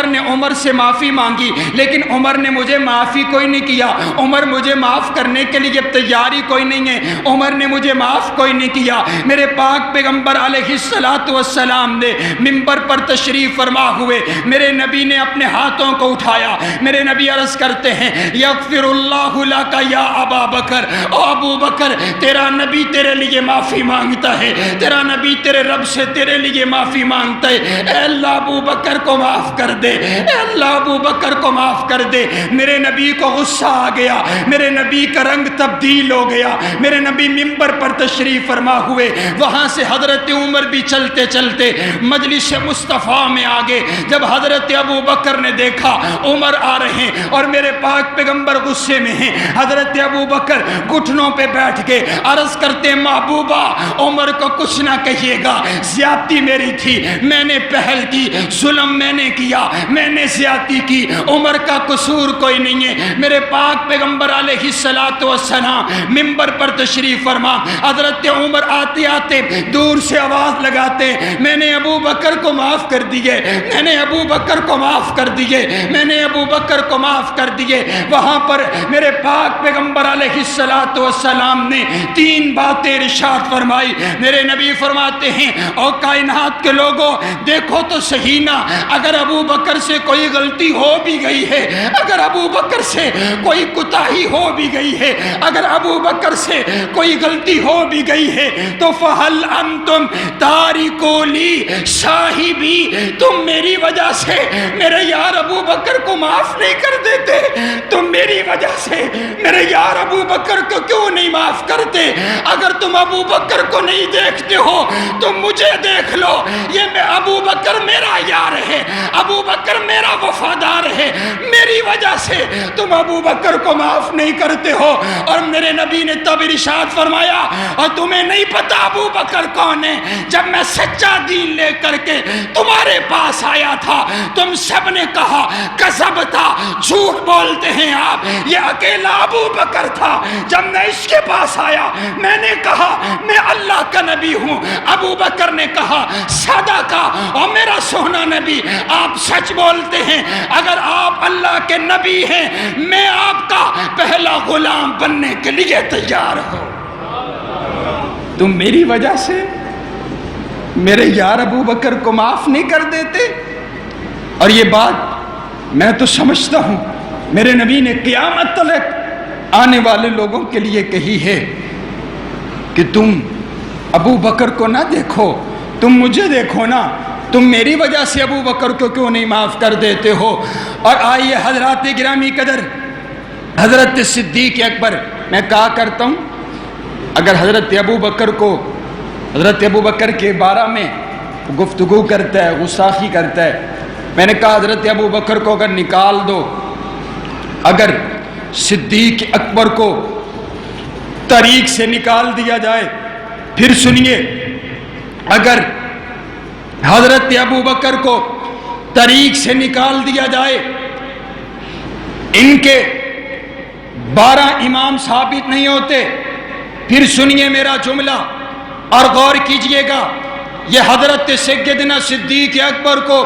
نے عمر سے معافی مانگی، لیکن عمر نے مجھے معافی کوئی نہیں کیا، عمر مجھے معاف کرنے کے لیے تیاری کوئی نہیں ہے، عمر نے مجھے معاف کوئی نہیں کیا۔ میرے پاک پیغمبر علیہ السلام نے منبر پر تشریف فرما ہوئے، میرے نبی نے اپنے ہاتھوں کو اٹھایا، میرے نبی عرض کرتے ہیں یغفر اللہ لک یا ابا بکر، او ابو بکر تیرا نبی تیرے لیے معافی مانگتا ہے، تیرا نبی تیرے رب سے تیرے لیے معافی مانگتا ہے، اے اللہ ابو بکر کو معاف کر دے، اے اللہ ابو بکر کو معاف کر دے۔ میرے نبی کو غصہ آ گیا، میرے نبی کا رنگ تبدیل ہو گیا، میرے نبی منبر پر تشریف فرما ہوئے، وہاں سے حضرت عمر بھی چلتے چلتے مجلس مصطفیٰ میں آگے۔ جب حضرت ابو بکر نے دیکھا عمر آ رہے ہیں اور میرے پاک پیغمبر غصے میں ہیں، حضرت ابو بکر گھٹنوں پہ بیٹھ کے عرض کرتے محبوبہ عمر کو کچھ نہ کہیے گا، زیادتی میری تھی، میں نے پہل کی، ظلم میں نے کیا، میں نے زیادتی کی، عمر کا قصور کوئی نہیں ہے۔ میرے پاک پیغمبر علیہ السلام منبر پر تشریف فرما، حضرت عمر آتے آتے دور سے آواز لگاتے میں نے ابو بکر کو معاف کر دیے، میں نے ابو بکر کو معاف کر دیے، میں نے ابو بکر کو معاف کر دیے۔ وہاں پر میرے پاک پیغمبر علیہ السلام نے 3 باتیں ارشاد فرمائی۔ میرے نبی فرماتے ہیں او کائنات کے لوگوں دیکھو تو صحیح نا، اگر ابو بکر سے کوئی غلطی ہو بھی گئی ہے، اگر ابو بکر سے کوئی کوتاہی ہو بھی گئی ہے، اگر ابو بکر سے کوئی غلطی ہو بھی گئی ہے تو فہل انتم تارکو لی صاحبی، تم میری وجہ سے میرے یار ابو بکر کو معاف نہیں کر دیتے، تم میری وجہ سے میرے یار ابو بکر کو کیوں نہیں معاف کرتے؟ اگر تم ابو بکر کو نہیں دیکھتے ہو تم مجھے دیکھ لو، یہ میں ابو بکر میرا یار ہے، ابو بکر میرا وفادار ہے، میری وجہ سے تم ابو بکر کو معاف نہیں کرتے ہو۔ اور میرے نبی نے تب ارشاد فرمایا اور تمہیں نہیں پتا ابو بکر کون ہے؟ جب میں سچا دین لے کر کے تمہارے پاس آیا تھا تم سب نے کہا کذب تھا، جھوٹ بولتے ہیں آپ، یہ اکیلا ابو بکر تھا۔ جب میں اس کے پاس آیا میں نے کہا میں اللہ کا نبی ہوں، ابو بکر نے کہا صدقہ، اور میرا سونا نبی آپ سچ بولتے ہیں، اگر آپ اللہ کے نبی ہیں میں آپ کا پہلا غلام بننے کے لیے تیار ہوں۔ تم میری وجہ سے میرے یار ابو بکر کو معاف نہیں کر دیتے؟ اور یہ بات میں تو سمجھتا ہوں میرے نبی نے قیامت تک آنے والے لوگوں کے لیے کہی ہے کہ تم ابو بکر کو نہ دیکھو، تم مجھے دیکھو نا، تم میری وجہ سے ابو بکر کو کیوں نہیں معاف کر دیتے ہو؟ اور آئیے حضرات گرامی قدر، حضرت صدیق اکبر، میں کہا کرتا ہوں اگر حضرت ابو بکر کے بارے میں گفتگو کرتا ہے، غصاخی کرتا ہے، میں نے کہا حضرت ابو بکر کو اگر نکال دو، اگر صدیق اکبر کو طریق سے نکال دیا جائے. پھر سنیے، اگر حضرت ابو بکر کو طریق سے نکال دیا جائے، ان کے 12 امام ثابت نہیں ہوتے. پھر سنیے میرا جملہ اور غور کیجئے گا. یہ حضرت سیدنا صدیق اکبر کو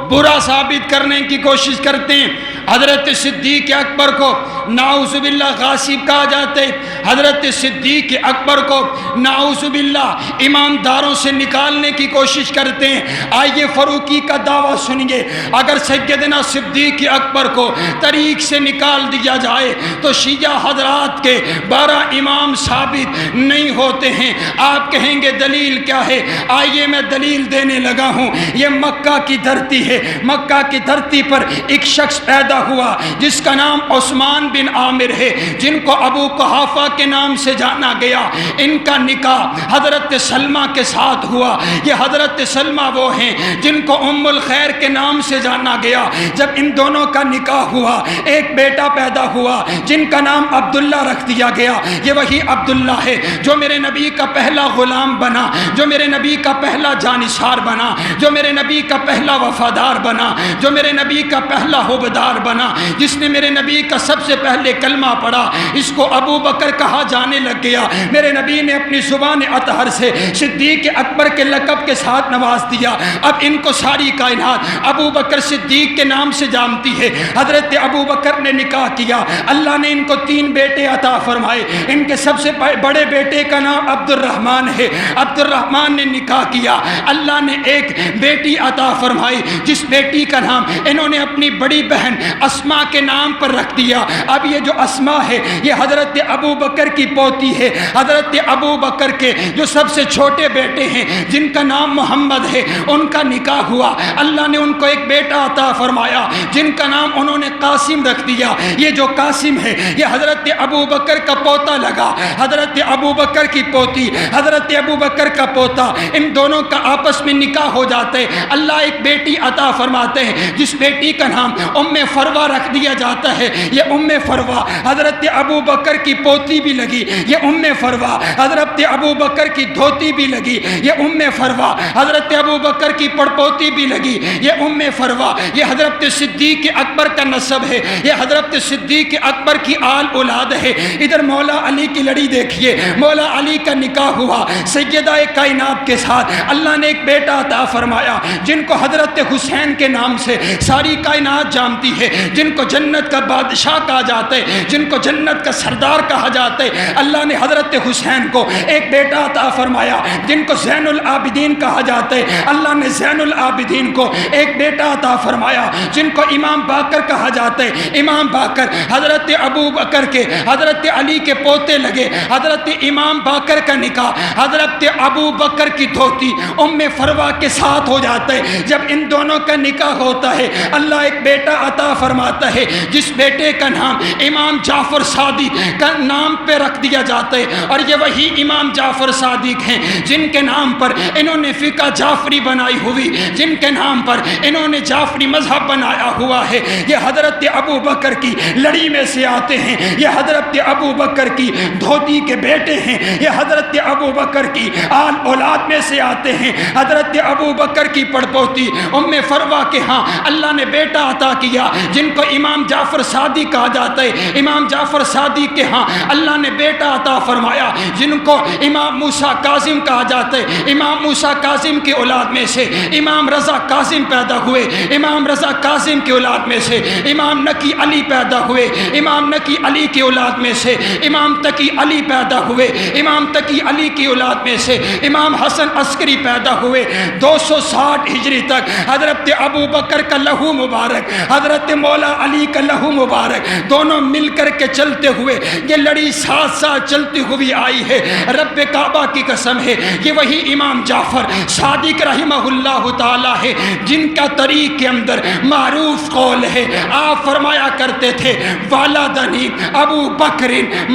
برا ثابت کرنے کی کوشش کرتے ہیں. حضرت صدیق اکبر کو نعوذ باللہ غاصب کہا جاتا ہے. حضرت صدیق اکبر کو نعوذ باللہ ایمانداروں سے نکالنے کی کوشش کرتے ہیں. آئیے فاروقی کا دعویٰ سنیے. اگر سیدنا صدیق اکبر کو طریق سے نکال دیا جائے تو شیعہ حضرات کے 12 امام ثابت نہیں ہوتے ہیں. آپ کہیں گے دلیل کیا ہے؟ آئیے میں دلیل دینے لگا ہوں. یہ مکہ کی دھرتی ہے. مکہ کی دھرتی پر ایک شخص پیدا ہوا جس کا نام عثمان بن عامر ہے، جن کو ابو قحافہ کے نام سے جانا گیا. ان کا نکاح حضرت سلمہ کے ساتھ ہوا. یہ حضرت سلمہ وہ ہیں جن کو ام الخیر کے نام سے جانا گیا. جب ان دونوں کا نکاح ہوا، ایک بیٹا پیدا ہوا جن کا نام عبداللہ رکھ دیا گیا. یہ وہی عبداللہ ہے جو میرے نبی کا پہلا غلام بنا، جو میرے نبی کا پہلا جانثار بنا، جو میرے نبی کا پہلا وفادار بنا، جو میرے نبی کا پہلا حبدار بنا، جس نے میرے نبی کا سب سے پہلے کلمہ پڑھا. اس کو ابو بکر کہا جانے لگ گیا. میرے نبی نے اپنی زبان اطہر سے صدیق اکبر کے لقب کے ساتھ نواز دیا. اب ان کو ساری کائنات ابو بکر صدیق کے نام سے جانتی ہے. حضرت ابو بکر نے نکاح کیا. اللہ نے ان کو 3 بیٹے عطا فرمائے. ان کے سب سے بڑے بیٹے کا نام عبد الرحمن ہے. عبد الرحمن نے نکاح کیا. اللہ نے ایک بیٹی عطا فرمائی جس بیٹی کا نام انہوں نے اپنی بڑی بہن اسما کے نام پر رکھ دیا. اب یہ جو اسما ہے یہ حضرت ابو بکر کی پوتی ہے. حضرت ابو بکر کے جو سب سے چھوٹے بیٹے ہیں جن کا نام محمد ہے، ان کا نکاح ہوا. اللہ نے ان کو ایک بیٹا عطا فرمایا جن کا نام انہوں نے قاسم رکھ دیا. یہ جو قاسم ہے یہ حضرت ابو بکر کا پوتا لگا. حضرت ابو بکر کی پوتی، حضرت ابو بکر کا پوتا، ان دونوں کا آپس میں نکاح ہو جاتا ہے. اللہ ایک بیٹی عطا فرماتے ہیں جس بیٹی کا نام ام فروا رکھ دیا جاتا ہے. یہ ام فروا حضرت ابو بکر کی پوتی بھی لگی. یہ ام فروا حضرت ابو بکر کی دھوتی بھی لگی. یہ ام فروا حضرت ابو بکر کی پڑپوتی بھی لگی. یہ ام فروا یہ حضرت صدیق اکبر کا نسب ہے. یہ حضرت صدیق اکبر کی آل اولاد ہے. ادھر مولا علی کی لڑی دیکھیے. مولا علی کا نکاح ہوا سیدہ کائنات کے ساتھ. اللہ نے ایک بیٹا عطا فرمایا جن کو حضرت حسین کے نام سے ساری کائنات جانتی ہے، جن کو جنت کا بادشاہ کہا جاتا ہے، جن کو جنت کا سردار کہا جاتا ہے. اللہ نے حضرت حسین کو ایک بیٹا عطا فرمایا جن کو زین العابدین کہا جاتا ہے. اللہ نے زین العابدین کو ایک بیٹا عطا فرمایا جن کو امام باقر کہا جاتا ہے. امام باقر حضرت ابو بکر کے حضرت علی کے پوتے لگے. حضرت امام باقر کا نکاح حضرت ابو بکر کی دھوتی ام فروا کے ساتھ ہو جاتا ہے. جب ان دونوں کا نکاح ہوتا ہے اللہ ایک بیٹا عطا فرماتا ہے جس بیٹے کا نام امام جعفر صادق کا نام پہ رکھ دیا جاتا ہے. اور یہ وہی امام جعفر صادق ہیں جن کے نام پر انہوں نے فقہ جعفری بنائی ہوئی، جن کے نام پر انہوں نے جعفری مذہب بنایا ہوا ہے. یہ حضرت ابو بکر کی لڑی میں سے آتے ہیں. یہ حضرت ابو بکر کی دھوتی کے بیٹے ہیں. یہ حضرت ابو بکر کی آل اولاد میں سے آتے ہیں. حضرت ابو بکر کی پڑپوتی ام فروا کے ہاں اللہ نے بیٹا عطا کیا جن کو امام جعفر صادق کہا جاتا ہے. امام جعفر صادق کے ہاں اللہ نے بیٹا عطا فرمایا جن کو امام موسیٰ کاظم کہا جاتا ہے. امام موسیٰ کاظم کی اولاد میں سے امام رضا کاظم پیدا ہوئے. امام رضا کاظم کی اولاد میں سے امام نقی علی پیدا ہوئے. امام نقی علی کی اولاد میں سے امام تقی علی پیدا ہوئے. امام تقی علی کی اولاد میں سے امام حسن عسکری پیدا ہوئے. 260 ہجری تک حضرت ابو بکر کا لہو مبارک، حضرت مولا علی کا لہو مبارک، دونوں مل کر کے چلتے ہوئے یہ لڑی ساتھ ساتھ چلتی ہوئی آئی ہے۔ رب کعبہ کی قسم ہے کہ وہی امام جعفر صادق رحمہ اللہ تعالی ہے جن کا طریق کے اندر معروف قول ہے۔ آپ فرمایا کرتے تھے والدنی ابو بکر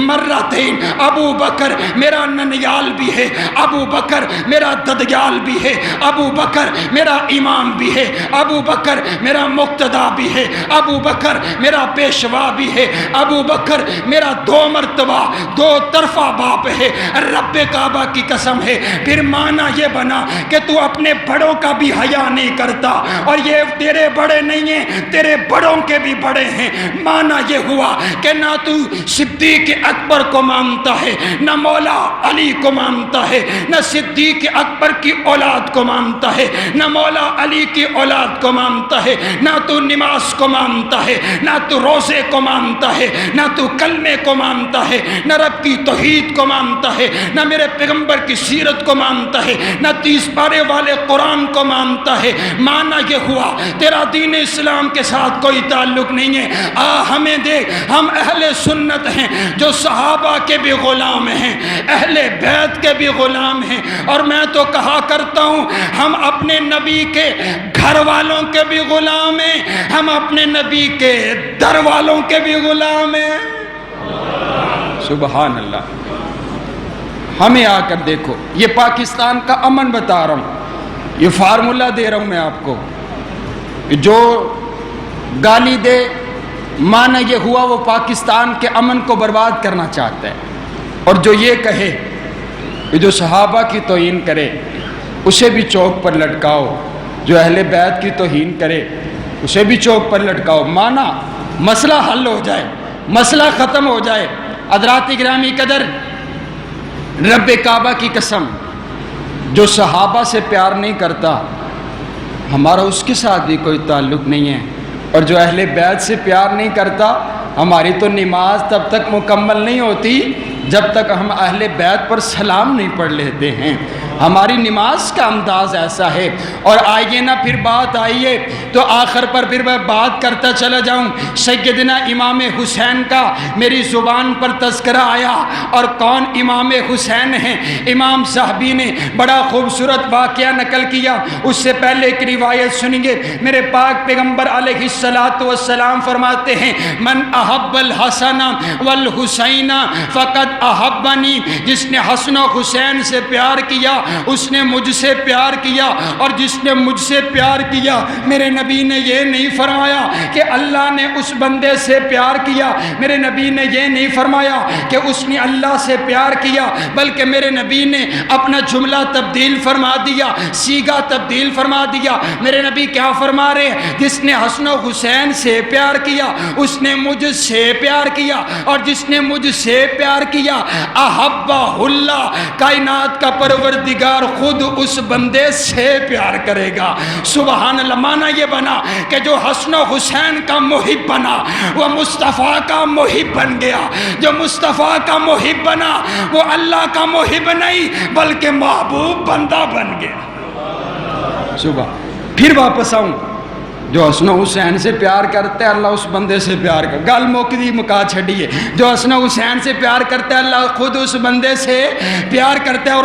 مرتین، ابو بکر میرا ننیال بھی ہے، ابو بکر میرا ددیال بھی ہے، ابو بکر میرا امام بھی ہے، ابو بکر میرا مقتدا بھی ہے، ابو بکر میرا پیشوا بھی ہے، ابو بکر میرا 2 مرتبہ 2 طرفہ باپ ہے۔ رب کعبہ کی قسم ہے پھر معنی یہ بنا کہ تو اپنے بڑوں کا بھی حیا نہیں کرتا، اور یہ تیرے بڑے نہیں ہیں، تیرے بڑوں کے بھی بڑے ہیں۔ معنی یہ ہوا کہ نہ تو صدیق اکبر کو مانتا ہے، نہ مولا علی کو مانتا ہے، نہ صدیق اکبر کی اولاد کو مانتا ہے، نہ مولا علی کی اولاد کو مانتا ہے، نہ تو نماز کو مانتا ہے، نہ تو روزے کو مانتا ہے، نہ تو کلمے کو مانتا ہے، نہ رب کی توحید کو مانتا ہے، نہ میرے پیغمبر کی سیرت کو مانتا ہے، نہ 30 پارے والے قرآن کو مانتا ہے۔ معنی یہ ہوا تیرا دین اسلام کے ساتھ کوئی تعلق نہیں ہے۔ ہمیں دیکھ، ہم اہل سنت ہیں جو صحابہ کے بھی غلام ہیں، اہل بیت کے بھی غلام ہیں، اور میں تو کہا کرتا ہوں ہم اپنے نبی کے گھر والوں کے بھی غلام ہیں، ہم اپنے نبی کے در والوں کے بھی غلام ہیں۔ سبحان اللہ۔ ہمیں آ کر دیکھو، یہ پاکستان کا امن بتا رہا ہوں، یہ فارمولہ دے رہا ہوں میں آپ کو، کہ جو گالی دے معنی یہ ہوا وہ پاکستان کے امن کو برباد کرنا چاہتا ہے، اور جو یہ کہے کہ جو صحابہ کی توہین کرے اسے بھی چوک پر لٹکاؤ، جو اہل بیت کی توہین کرے اسے بھی چوک پر لٹکاؤ، معنی مسئلہ حل ہو جائے، مسئلہ ختم ہو جائے۔ حضرات گرامی قدر، رب کعبہ کی قسم جو صحابہ سے پیار نہیں کرتا ہمارا اس کے ساتھ بھی کوئی تعلق نہیں ہے، اور جو اہل بیت سے پیار نہیں کرتا ہماری تو نماز تب تک مکمل نہیں ہوتی جب تک ہم اہل بیت پر سلام نہیں پڑھ لیتے ہیں۔ ہماری نماز کا انداز ایسا ہے۔ اور آئیے نا پھر بات آئیے تو آخر پر پھر میں بات کرتا چلا جاؤں۔ سیدنا امام حسین کا میری زبان پر تذکرہ آیا، اور کون امام حسین ہیں؟ امام صاحبی نے بڑا خوبصورت واقعہ نقل کیا۔ اس سے پہلے ایک روایت سنیں گے، میرے پاک پیغمبر علیہ السلام فرماتے ہیں من احب الحسن والحسین فقد احبنی، جس نے حسن و حسین سے پیار کیا اس نے مجھ سے پیار کیا، اور جس نے مجھ سے پیار کیا، میرے نبی نے یہ نہیں فرمایا کہ اللہ نے اس بندے سے پیار کیا، میرے نبی نے یہ نہیں فرمایا کہ اس نے اللہ سے پیار کیا، بلکہ میرے نبی نے اپنا جملہ تبدیل فرما دیا، صیغہ تبدیل فرما دیا۔ میرے نبی کیا فرما رہے ہیں؟ جس نے حسن و حسین سے پیار کیا اس نے مجھ سے پیار کیا، اور جس نے مجھ سے پیار کیا احبہ اللہ، کائنات کا پروردگار خود اس بندے سے پیار کرے گا۔ سبحان اللہ۔ معنی یہ بنا کہ جو حسن و حسین کا محب بنا وہ مصطفیٰ کا محب بن گیا، جو مصطفیٰ کا محب بنا وہ اللہ کا محب نہیں بلکہ محبوب بندہ بن گیا۔ صبح پھر واپس آؤں، جو حسن و حسین سے پیار کرتا ہے اللہ اس بندے سے پیار کر، گل موقعی مکا چھڑیے، جو حسن و حسین سے پیار کرتا ہے اللہ خود اس بندے سے پیار کرتا ہے۔ اور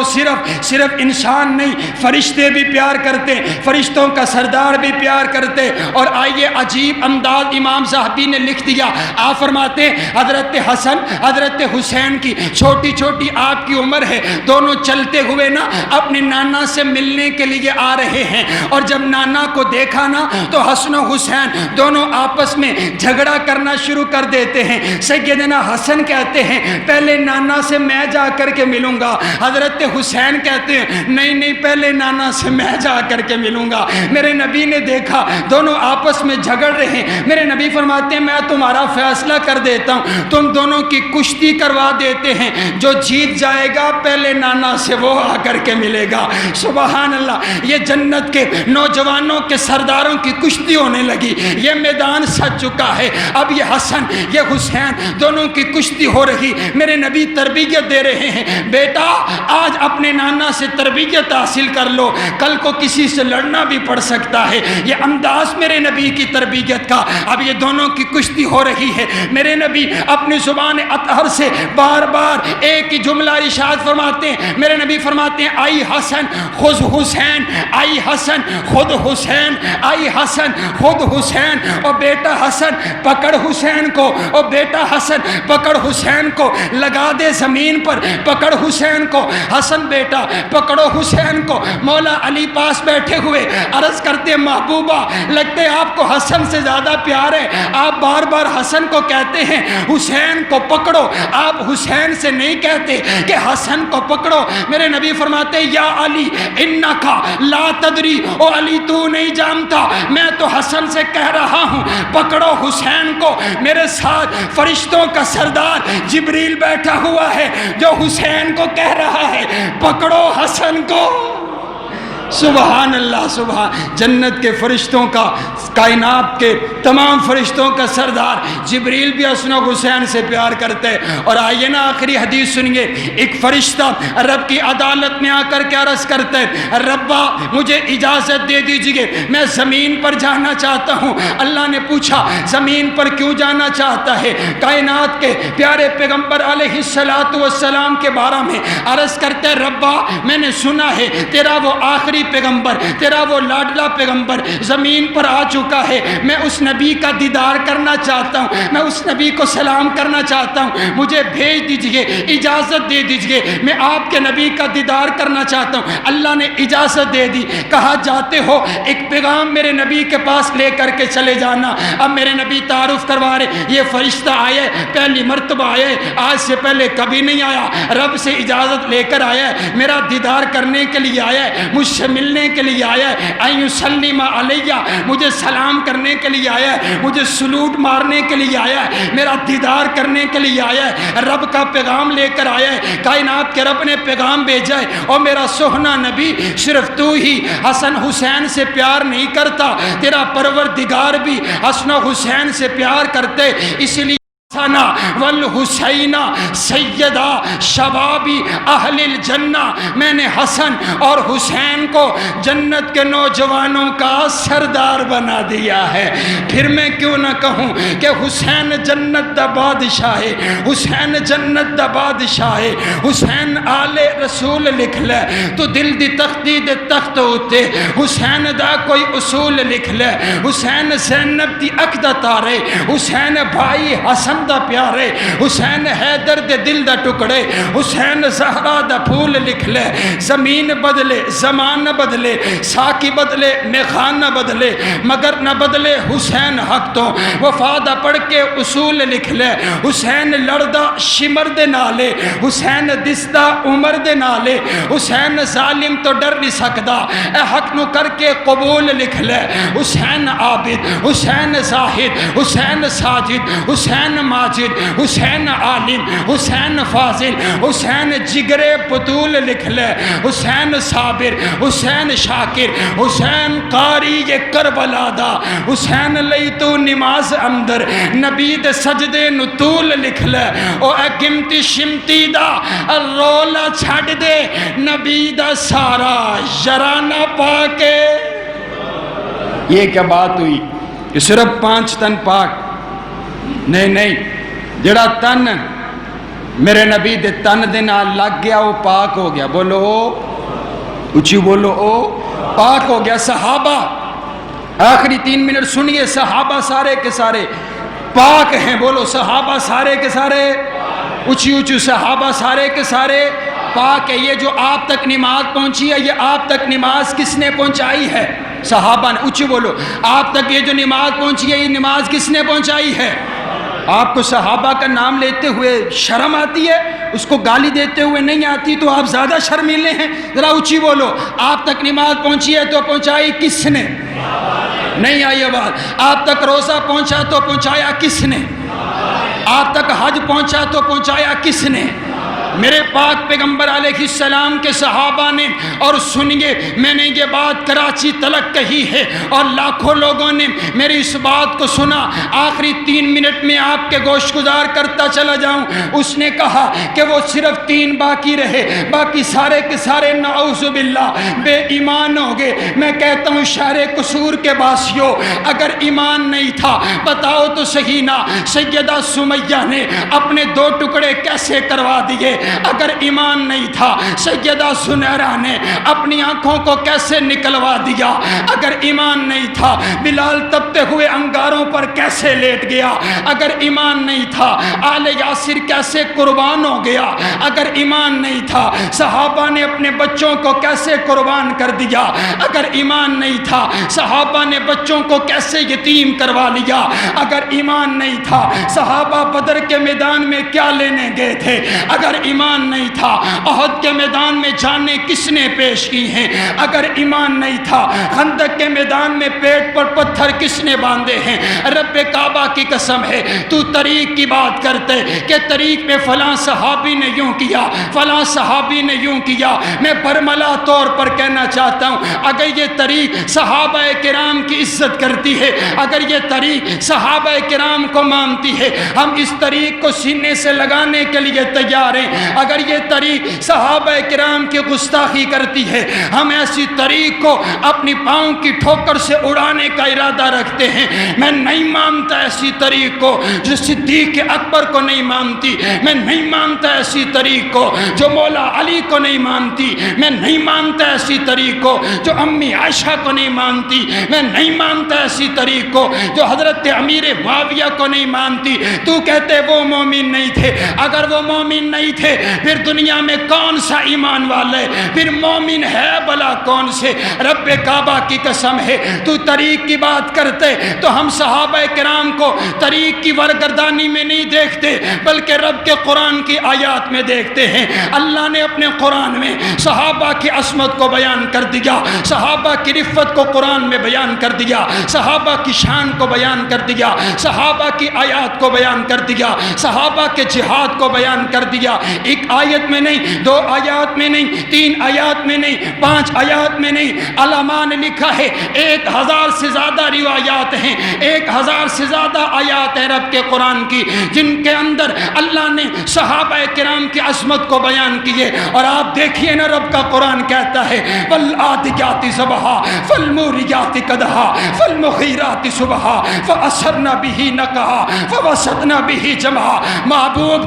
صرف انسان نہیں، فرشتے بھی پیار کرتے، فرشتوں کا سردار بھی پیار کرتے۔ اور آئیے عجیب انداز امام صاحبی نے لکھ دیا، آپ فرماتے حضرت حسن حضرت حسین کی چھوٹی چھوٹی آپ کی عمر ہے، دونوں چلتے ہوئے نا اپنے نانا سے ملنے کے لیے آ رہے ہیں، اور جب نانا کو دیکھا نا تو حسن و حسین دونوں آپس میں جھگڑا کرنا شروع کر دیتے ہیں۔ سیدنا حسن کہتے ہیں پہلے نانا سے میں جا کر کے ملوں گا، حضرت حسین کہتے ہیں نہیں پہلے نانا سے میں جا کر کے ملوں گا۔ میرے نبی نے دیکھا دونوں آپس میں جھگڑ رہے ہیں، میرے نبی فرماتے ہیں میں تمہارا فیصلہ کر دیتا ہوں، تم دونوں کی کشتی کروا دیتے ہیں، جو جیت جائے گا پہلے نانا سے وہ آ کر کے ملے گا۔ سبحان اللہ۔ یہ جنت کے نوجوانوں کے سرداروں کی کشتی کشتی ہونے لگی، یہ میدان سج چکا ہے، اب یہ حسن یہ حسین دونوں کی کشتی ہو رہی۔ میرے نبی تربیت دے رہے ہیں، بیٹا آج اپنے نانا سے تربیت حاصل کر لو، کل کو کسی سے لڑنا بھی پڑ سکتا ہے۔ یہ انداز میرے نبی کی تربیت کا۔ اب یہ دونوں کی کشتی ہو رہی ہے، میرے نبی اپنی زبان اطہر سے بار بار ایک ہی جملہ ارشاد فرماتے ہیں۔ میرے نبی فرماتے ہیں آئی حسن خذ حسین، آئی حسن خود حسین، آئی حسن خود حسین، اور بیٹا حسن پکڑ حسین کو، اور بیٹا حسن پکڑ حسین کو، لگا دے زمین پر، پکڑ حسین کو، حسن بیٹا پکڑو حسین کو۔ مولا علی پاس بیٹھے ہوئے عرض کرتے محبوبہ لگتے آپ کو حسن سے زیادہ پیار ہے، آپ بار بار حسن کو کہتے ہیں حسین کو پکڑو، آپ حسین سے نہیں کہتے کہ حسن کو پکڑو۔ میرے نبی فرماتے یا علی انکا لا تدری، او علی تو نہیں جانتا، میں تو حسن سے کہہ رہا ہوں پکڑو حسین کو۔ میرے ساتھ فرشتوں کا سردار جبریل بیٹھا ہوا ہے جو حسین کو کہہ رہا ہے پکڑو حسن کو۔ سبحان اللہ، سبحان جنت کے فرشتوں کا، کائنات کے تمام فرشتوں کا سردار جبریل بھی حسن و حسین سے پیار کرتے۔ اور آئیے نا آخری حدیث سنیے، ایک فرشتہ رب کی عدالت میں آ کر کے عرض کرتے ربا مجھے اجازت دے دیجئے میں زمین پر جانا چاہتا ہوں۔ اللہ نے پوچھا زمین پر کیوں جانا چاہتا ہے؟ کائنات کے پیارے پیغمبر علیہ السلام کے بارے میں عرض کرتے ربا میں نے سنا ہے تیرا وہ آخری پیغمبر، تیرا وہ لاڈلا پیغمبر زمین پر آ چکا ہے، میں اس نبی کا دیدار کرنا چاہتا ہوں، میں اس نبی کو سلام کرنا چاہتا ہوں، مجھے بھیج دیجئے، اجازت دے دیجئے، میں آپ کے نبی کا دیدار کرنا چاہتا ہوں۔ اللہ نے اجازت دے دی، کہا جاتے ہو ایک پیغام میرے نبی کے پاس لے کر کے چلے جانا۔ اب میرے نبی تعارف کروا رہے یہ فرشتہ آئے، پہلی مرتبہ آئے، آج سے پہلے کبھی نہیں آیا، رب سے اجازت لے کر آیا ہے، میرا دیدار کرنے کے لیے آیا ہے، مجھ سے ملنے کے لیے آیا ہے، ایو سلم علیہ مجھے سلام کرنے کے لیے آیا ہے، مجھے سلوٹ مارنے کے لیے آیا ہے، میرا دیدار کرنے کے لیے آیا ہے، رب کا پیغام لے کر آیا ہے، کائنات کے رب نے پیغام بھیجا ہے، اور میرا سوہنا نبی صرف تو ہی حسن حسین سے پیار نہیں کرتا، تیرا پروردگار بھی حسن و حسین سے پیار کرتے، اس لیے والحسین سیدہ شبابی اہل الجنہ میں نے حسن اور حسین کو جنت کے نوجوانوں کا سردار بنا دیا ہے۔ پھر میں کیوں نہ کہوں کہ حسین جنت دا بادشاہ ہے، حسین جنت دا بادشاہ ہے، حسین آل رسول لکھ لے تو دل دی تختی دے تخت ہوتے، حسین دا کوئی اصول لکھ لے، حسین زینب دی اک دا تارے، حسین بھائی حسن دا پیارے، حسین حیدر دے دل دا ٹکڑے، حسین زہرا دا پھول لکھ لے، زمین بدلے زمان نہ بدلے، ساکی بدلے میخان نہ بدلے، مگر نہ بدلے حسین حق تو، وفادہ پڑھ کے اصول لکھ لے، حسین لڑدہ شمر دے نالے، حسین دستہ عمر دے نالے، حسین ظالم تو ڈر نہیں سکدا، اے حق نو کر کے قبول لکھ لے، حسین عابد، حسین زاہد، حسین ساجد، حسین ماجد، حسین عالم، حسین فاضل، حسین جگر بطول لکھ لے، حسین صابر، حسین شاکر، حسین قاری یہ کربلا دا، حسین لئی تو نماز اندر نبی دے سجدے نطول لکھ لے، او اے گمتی شمتی دا رولا چھڑ دے نبی دا سارا جرانہ پاکے۔ یہ کیا بات ہوئی کہ صرف 5 تن پاک؟ نہیں، جڑا تن میرے نبی دے تن دے نال لگ گیا وہ پاک ہو گیا، بولو اچھی بولو او پاک ہو گیا۔ صحابہ آخری 3 منٹ سنیے، صحابہ سارے کے سارے پاک ہیں، بولو صحابہ سارے کے سارے اچھی صحابہ سارے کے سارے پاک ہے۔ یہ جو آپ تک نماز پہنچی ہے، یہ آپ تک نماز کس نے پہنچائی ہے؟ صحابہ نے۔ اچھی بولو آپ تک یہ جو نماز پہنچی ہے، یہ نماز کس نے پہنچائی ہے؟ آپ کو صحابہ کا نام لیتے ہوئے شرم آتی ہے، اس کو گالی دیتے ہوئے نہیں آتی، تو آپ زیادہ شرمیلے ہیں۔ ذرا اونچی بولو، آپ تک نماز پہنچی ہے تو پہنچائی کس نے؟ نہیں آئی آواز۔ آپ تک روزہ پہنچا تو پہنچایا کس نے؟ آپ تک حج پہنچا تو پہنچایا کس نے؟ میرے پاک پیغمبر علیہ السلام کے صحابہ نے، اور سنیے میں نے یہ بات کراچی تلک کہی ہے اور لاکھوں لوگوں نے میری اس بات کو سنا، آخری 3 منٹ میں آپ کے گوش گزار کرتا چلا جاؤں۔ اس نے کہا کہ وہ صرف 3 باقی رہے، باقی سارے کے سارے نعوذ باللہ بے ایمان ہو گئے۔ میں کہتا ہوں شہر قصور کے باسیوں، اگر ایمان نہیں تھا بتاؤ تو صحیح نا، سیدہ سمیہ نے اپنے 2 ٹکڑے کیسے کروا دیے؟ اگر ایمان نہیں تھا سیدہ سنیرہ نے اپنی آنکھوں کو کیسے نکلوا دیا؟ اگر ایمان نہیں تھا بلال تپتے ہوئے انگاروں پر کیسے لیٹ گیا؟ اگر ایمان نہیں تھا آل یاسر کیسے قربان ہو گیا؟ اگر ایمان نہیں تھا صحابہ نے اپنے بچوں کو کیسے قربان کر دیا؟ اگر ایمان نہیں تھا صحابہ نے بچوں کو کیسے یتیم کروا لیا؟ اگر ایمان نہیں تھا صحابہ بدر کے میدان میں کیا لینے گئے تھے؟ اگر ایمان نہیں تھا احد کے میدان میں جانیں کس نے پیش کی ہیں؟ اگر ایمان نہیں تھا خندق کے میدان میں پیٹ پر پتھر کس نے باندھے ہیں؟ رب کعبہ کی قسم ہے تو طریق کی بات کرتے کہ طریق میں فلاں صحابی نے یوں کیا، فلاں صحابی نے یوں کیا۔ میں برملا طور پر کہنا چاہتا ہوں اگر یہ طریق صحابہ کرام کی عزت کرتی ہے، اگر یہ طریق صحابہ کرام کو مانتی ہے، ہم اس طریق کو سینے سے لگانے کے لیے تیار ہیں۔ اگر یہ طریق صحابہ کرام کی گستاخی کرتی ہے، ہم ایسی طریق کو اپنی پاؤں کی ٹھوکر سے اڑانے کا ارادہ رکھتے ہیں۔ میں نہیں مانتا ایسی طریق کو جو صدیق اکبر کو نہیں مانتی، میں نہیں مانتا ایسی طریق کو جو مولا علی کو نہیں مانتی، میں نہیں مانتا ایسی طریق کو جو امی عائشہ کو نہیں مانتی، میں نہیں مانتا ایسی طریق کو جو حضرت امیر معاویہ کو نہیں مانتی۔ تو کہتے وہ مومن نہیں تھے، اگر وہ مومن نہیں تھے پھر دنیا میں کون سا ایمان والے، پھر مومن ہے بلا کون سے؟ رب کعبہ کی قسم ہے تو طریق کی بات کرتے تو ہم صحابہ کرام کو طریق کی ورگردانی میں نہیں دیکھتے بلکہ رب کے قرآن کی آیات میں دیکھتے ہیں۔ اللہ نے اپنے قرآن میں صحابہ کی عصمت کو بیان کر دیا، صحابہ کی رفت کو قرآن میں بیان کر دیا، صحابہ کی شان کو بیان کر دیا، صحابہ کی آیات کو بیان کر دیا، صحابہ کے جہاد کو بیان کر دیا۔ ایک آیت میں نہیں، 2 آیات میں نہیں، 3 آیات میں نہیں، 5 آیات میں نہیں، علماء نے لکھا ہے 1000 سے زیادہ روایات ہیں، 1000 سے زیادہ آیات ہیں رب کے قرآن کی جن کے اندر اللہ نے صحابہ کرام کی عظمت کو بیان کیے۔ اور آپ دیکھیے نا رب کا قرآن کہتا ہے والعادیات ضبحا فالموریات قدحا فالمغیرات صبحا فاثرن به نقعا فوسطن به جمعا۔ محبوب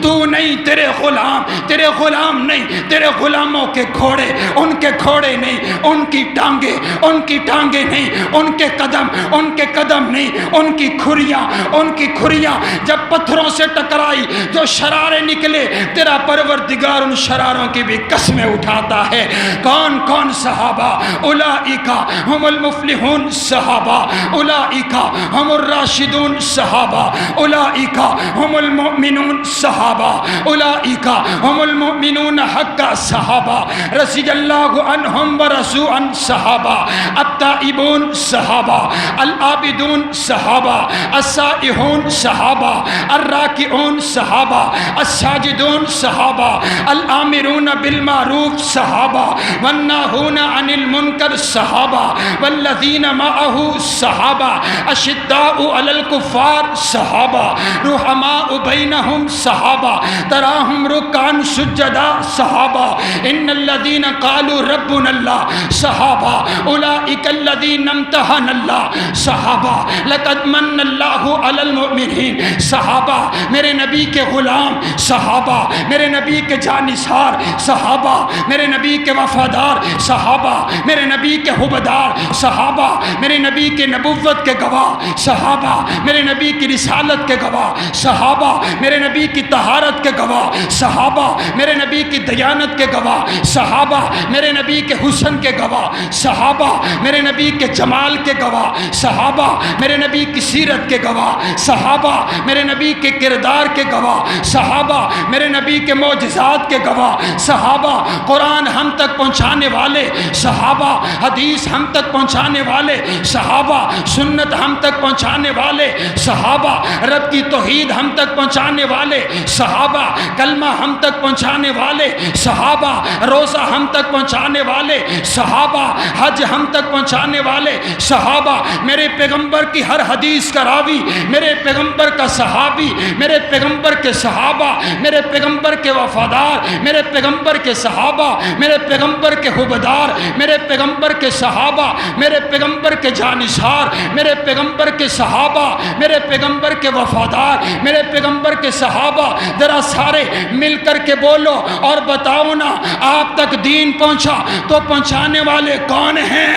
تو نہیں، تیرے غلام نہیں، تیرے غلاموں کے گھوڑے، ان کے گھوڑے نہیں، ان کی ٹانگیں نہیں، ان کے قدم نہیں، ان کی کھریاں جب پتھروں سے ٹکرائی جو شرارے نکلے، تیرا پروردگار ان شراروں کی بھی قسمیں اٹھاتا ہے۔ کون کون صحابہ؟ اولئک ہم المفلحون صحابہ، اولئک ہم الراشدون صحابہ، اولئک ہم المؤمنون صحابہ، اولئک ہم المؤمنون حقا صحابہ، رضی اللہ عنہم ورضوا عن صحابہ، التائبون صحابہ، العابدون صحابہ، السائحون صحابہ، الراکعون صحابہ، الساجدون صحابہ، الآمرون بالمعروف صحابہ، والناہون عن المنکر صحابہ، والذین معہ صحابہ، اشداء علی الکفار صحابہ، رحماء بینہم صحابہ، تراہم رکعا سجدا صحابہ، ان الذین قالوا ربنا اللہ صحابہ، اولئک الذین امتحن اللہ صحابہ، لقد من اللہ علی المؤمنین صحابہ، میرے نبی کے غلام صحابہ، میرے نبی کے جانثار صحابہ، میرے نبی کے وفادار صحابہ، میرے نبی کے حبدار صحابہ، میرے نبی کے نبوت کے گواہ صحابہ، میرے نبی کی رسالت کے گواہ صحابہ، میرے نبی کی طہارت کے گواہ صحابہ، میرے نبی کی دیانت کے گواہ صحابہ، میرے نبی کے حسن کے گواہ صحابہ، میرے نبی کے جمال کے گواہ صحابہ، میرے نبی کی سیرت کے گواہ صحابہ، میرے نبی کے کردار کے گواہ صحابہ، میرے نبی کے معجزات کے گواہ صحابہ، قرآن ہم تک پہنچانے والے صحابہ، حدیث ہم تک پہنچانے والے صحابہ، سنت ہم تک پہنچانے والے صحابہ، رب کی توحید ہم تک پہنچانے والے صحابہ، کلمہ ہم تک پہنچانے والے صحابہ، روزہ ہم تک پہنچانے والے صحابہ، حج ہم تک پہنچانے والے صحابہ، میرے پیغمبر کی ہر حدیث کا راوی، میرے پیغمبر کا صحابی، میرے پیغمبر کے صحابہ، میرے پیغمبر کے وفادار، میرے پیغمبر کے صحابہ، میرے پیغمبر کے حبدار، میرے پیغمبر کے صحابہ، میرے پیغمبر کے جانشار، میرے پیغمبر کے صحابہ، میرے پیغمبر کے وفادار، میرے پیغمبر کے صحابہ، ذرا سارے مل کر کے بولو اور بتاؤ نا، آپ تک دین پہنچا تو پہنچانے والے کون ہیں؟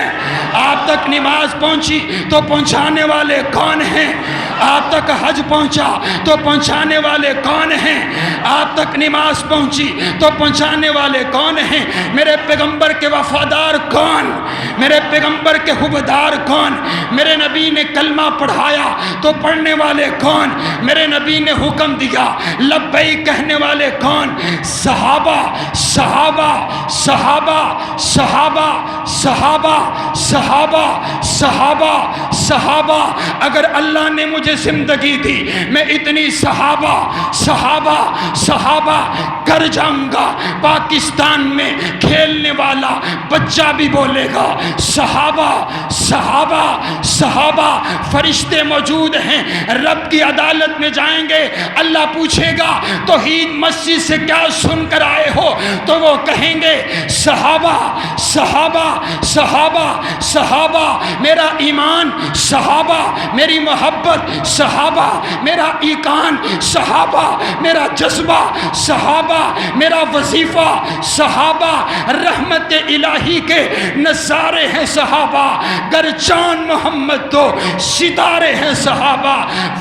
آپ تک نماز پہنچی تو پہنچانے والے کون ہیں؟ آپ تک حج پہنچا تو پہنچانے والے کون ہیں؟ آپ تک نماز پہنچی تو پہنچانے والے کون ہیں؟ میرے پیغمبر کے وفادار کون؟ میرے پیغمبر کے حبدار کون؟ میرے نبی نے کلمہ پڑھایا تو پڑھنے والے کون؟ میرے نبی نے حکم دیا لبیک کہنے والے کون؟ صحابہ صحابہ صحابہ صحابہ صحابہ صحابہ صحابہ صحابہ۔ اگر اللہ نے مجھے زندگی دی، میں اتنی صحابہ صحابہ صحابہ کر جاؤں گا، پاکستان میں کھیلنے والا بچہ بھی بولے گا صحابہ صحابہ صحابہ۔ فرشتے موجود ہیں، رب کی عدالت میں جائیں گے، اللہ پوچھے گا توحید مسجد سے کیا سن کر آئے ہو؟ تو وہ کہیں گے صحابہ صحابہ صحابہ صحابہ، میرا ایمان صحابہ، میری محبت صحابہ، میرا ایقان صحابہ، میرا جذبہ صحابہ، میرا وظیفہ صحابہ، رحمت الہی کے نظارے ہیں صحابہ، گر چاند محمد تو ستارے ہیں صحابہ،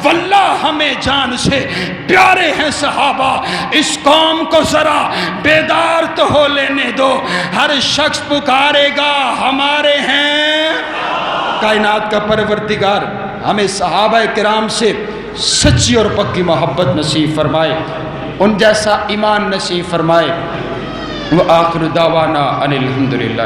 واللہ ہمیں جان سے پیارے ہیں صحابہ۔ اس قوم کو ذرا بیدار تو ہو لینے دو، ہر شخص پکارے گا ہمارے ہیں۔ کائنات کا پروردگار ہمیں صحابہ کرام سے سچی اور پکی محبت نصیب فرمائے، ان جیسا ایمان نصیب فرمائے۔ وآخر دعوانا ان الحمدللہ۔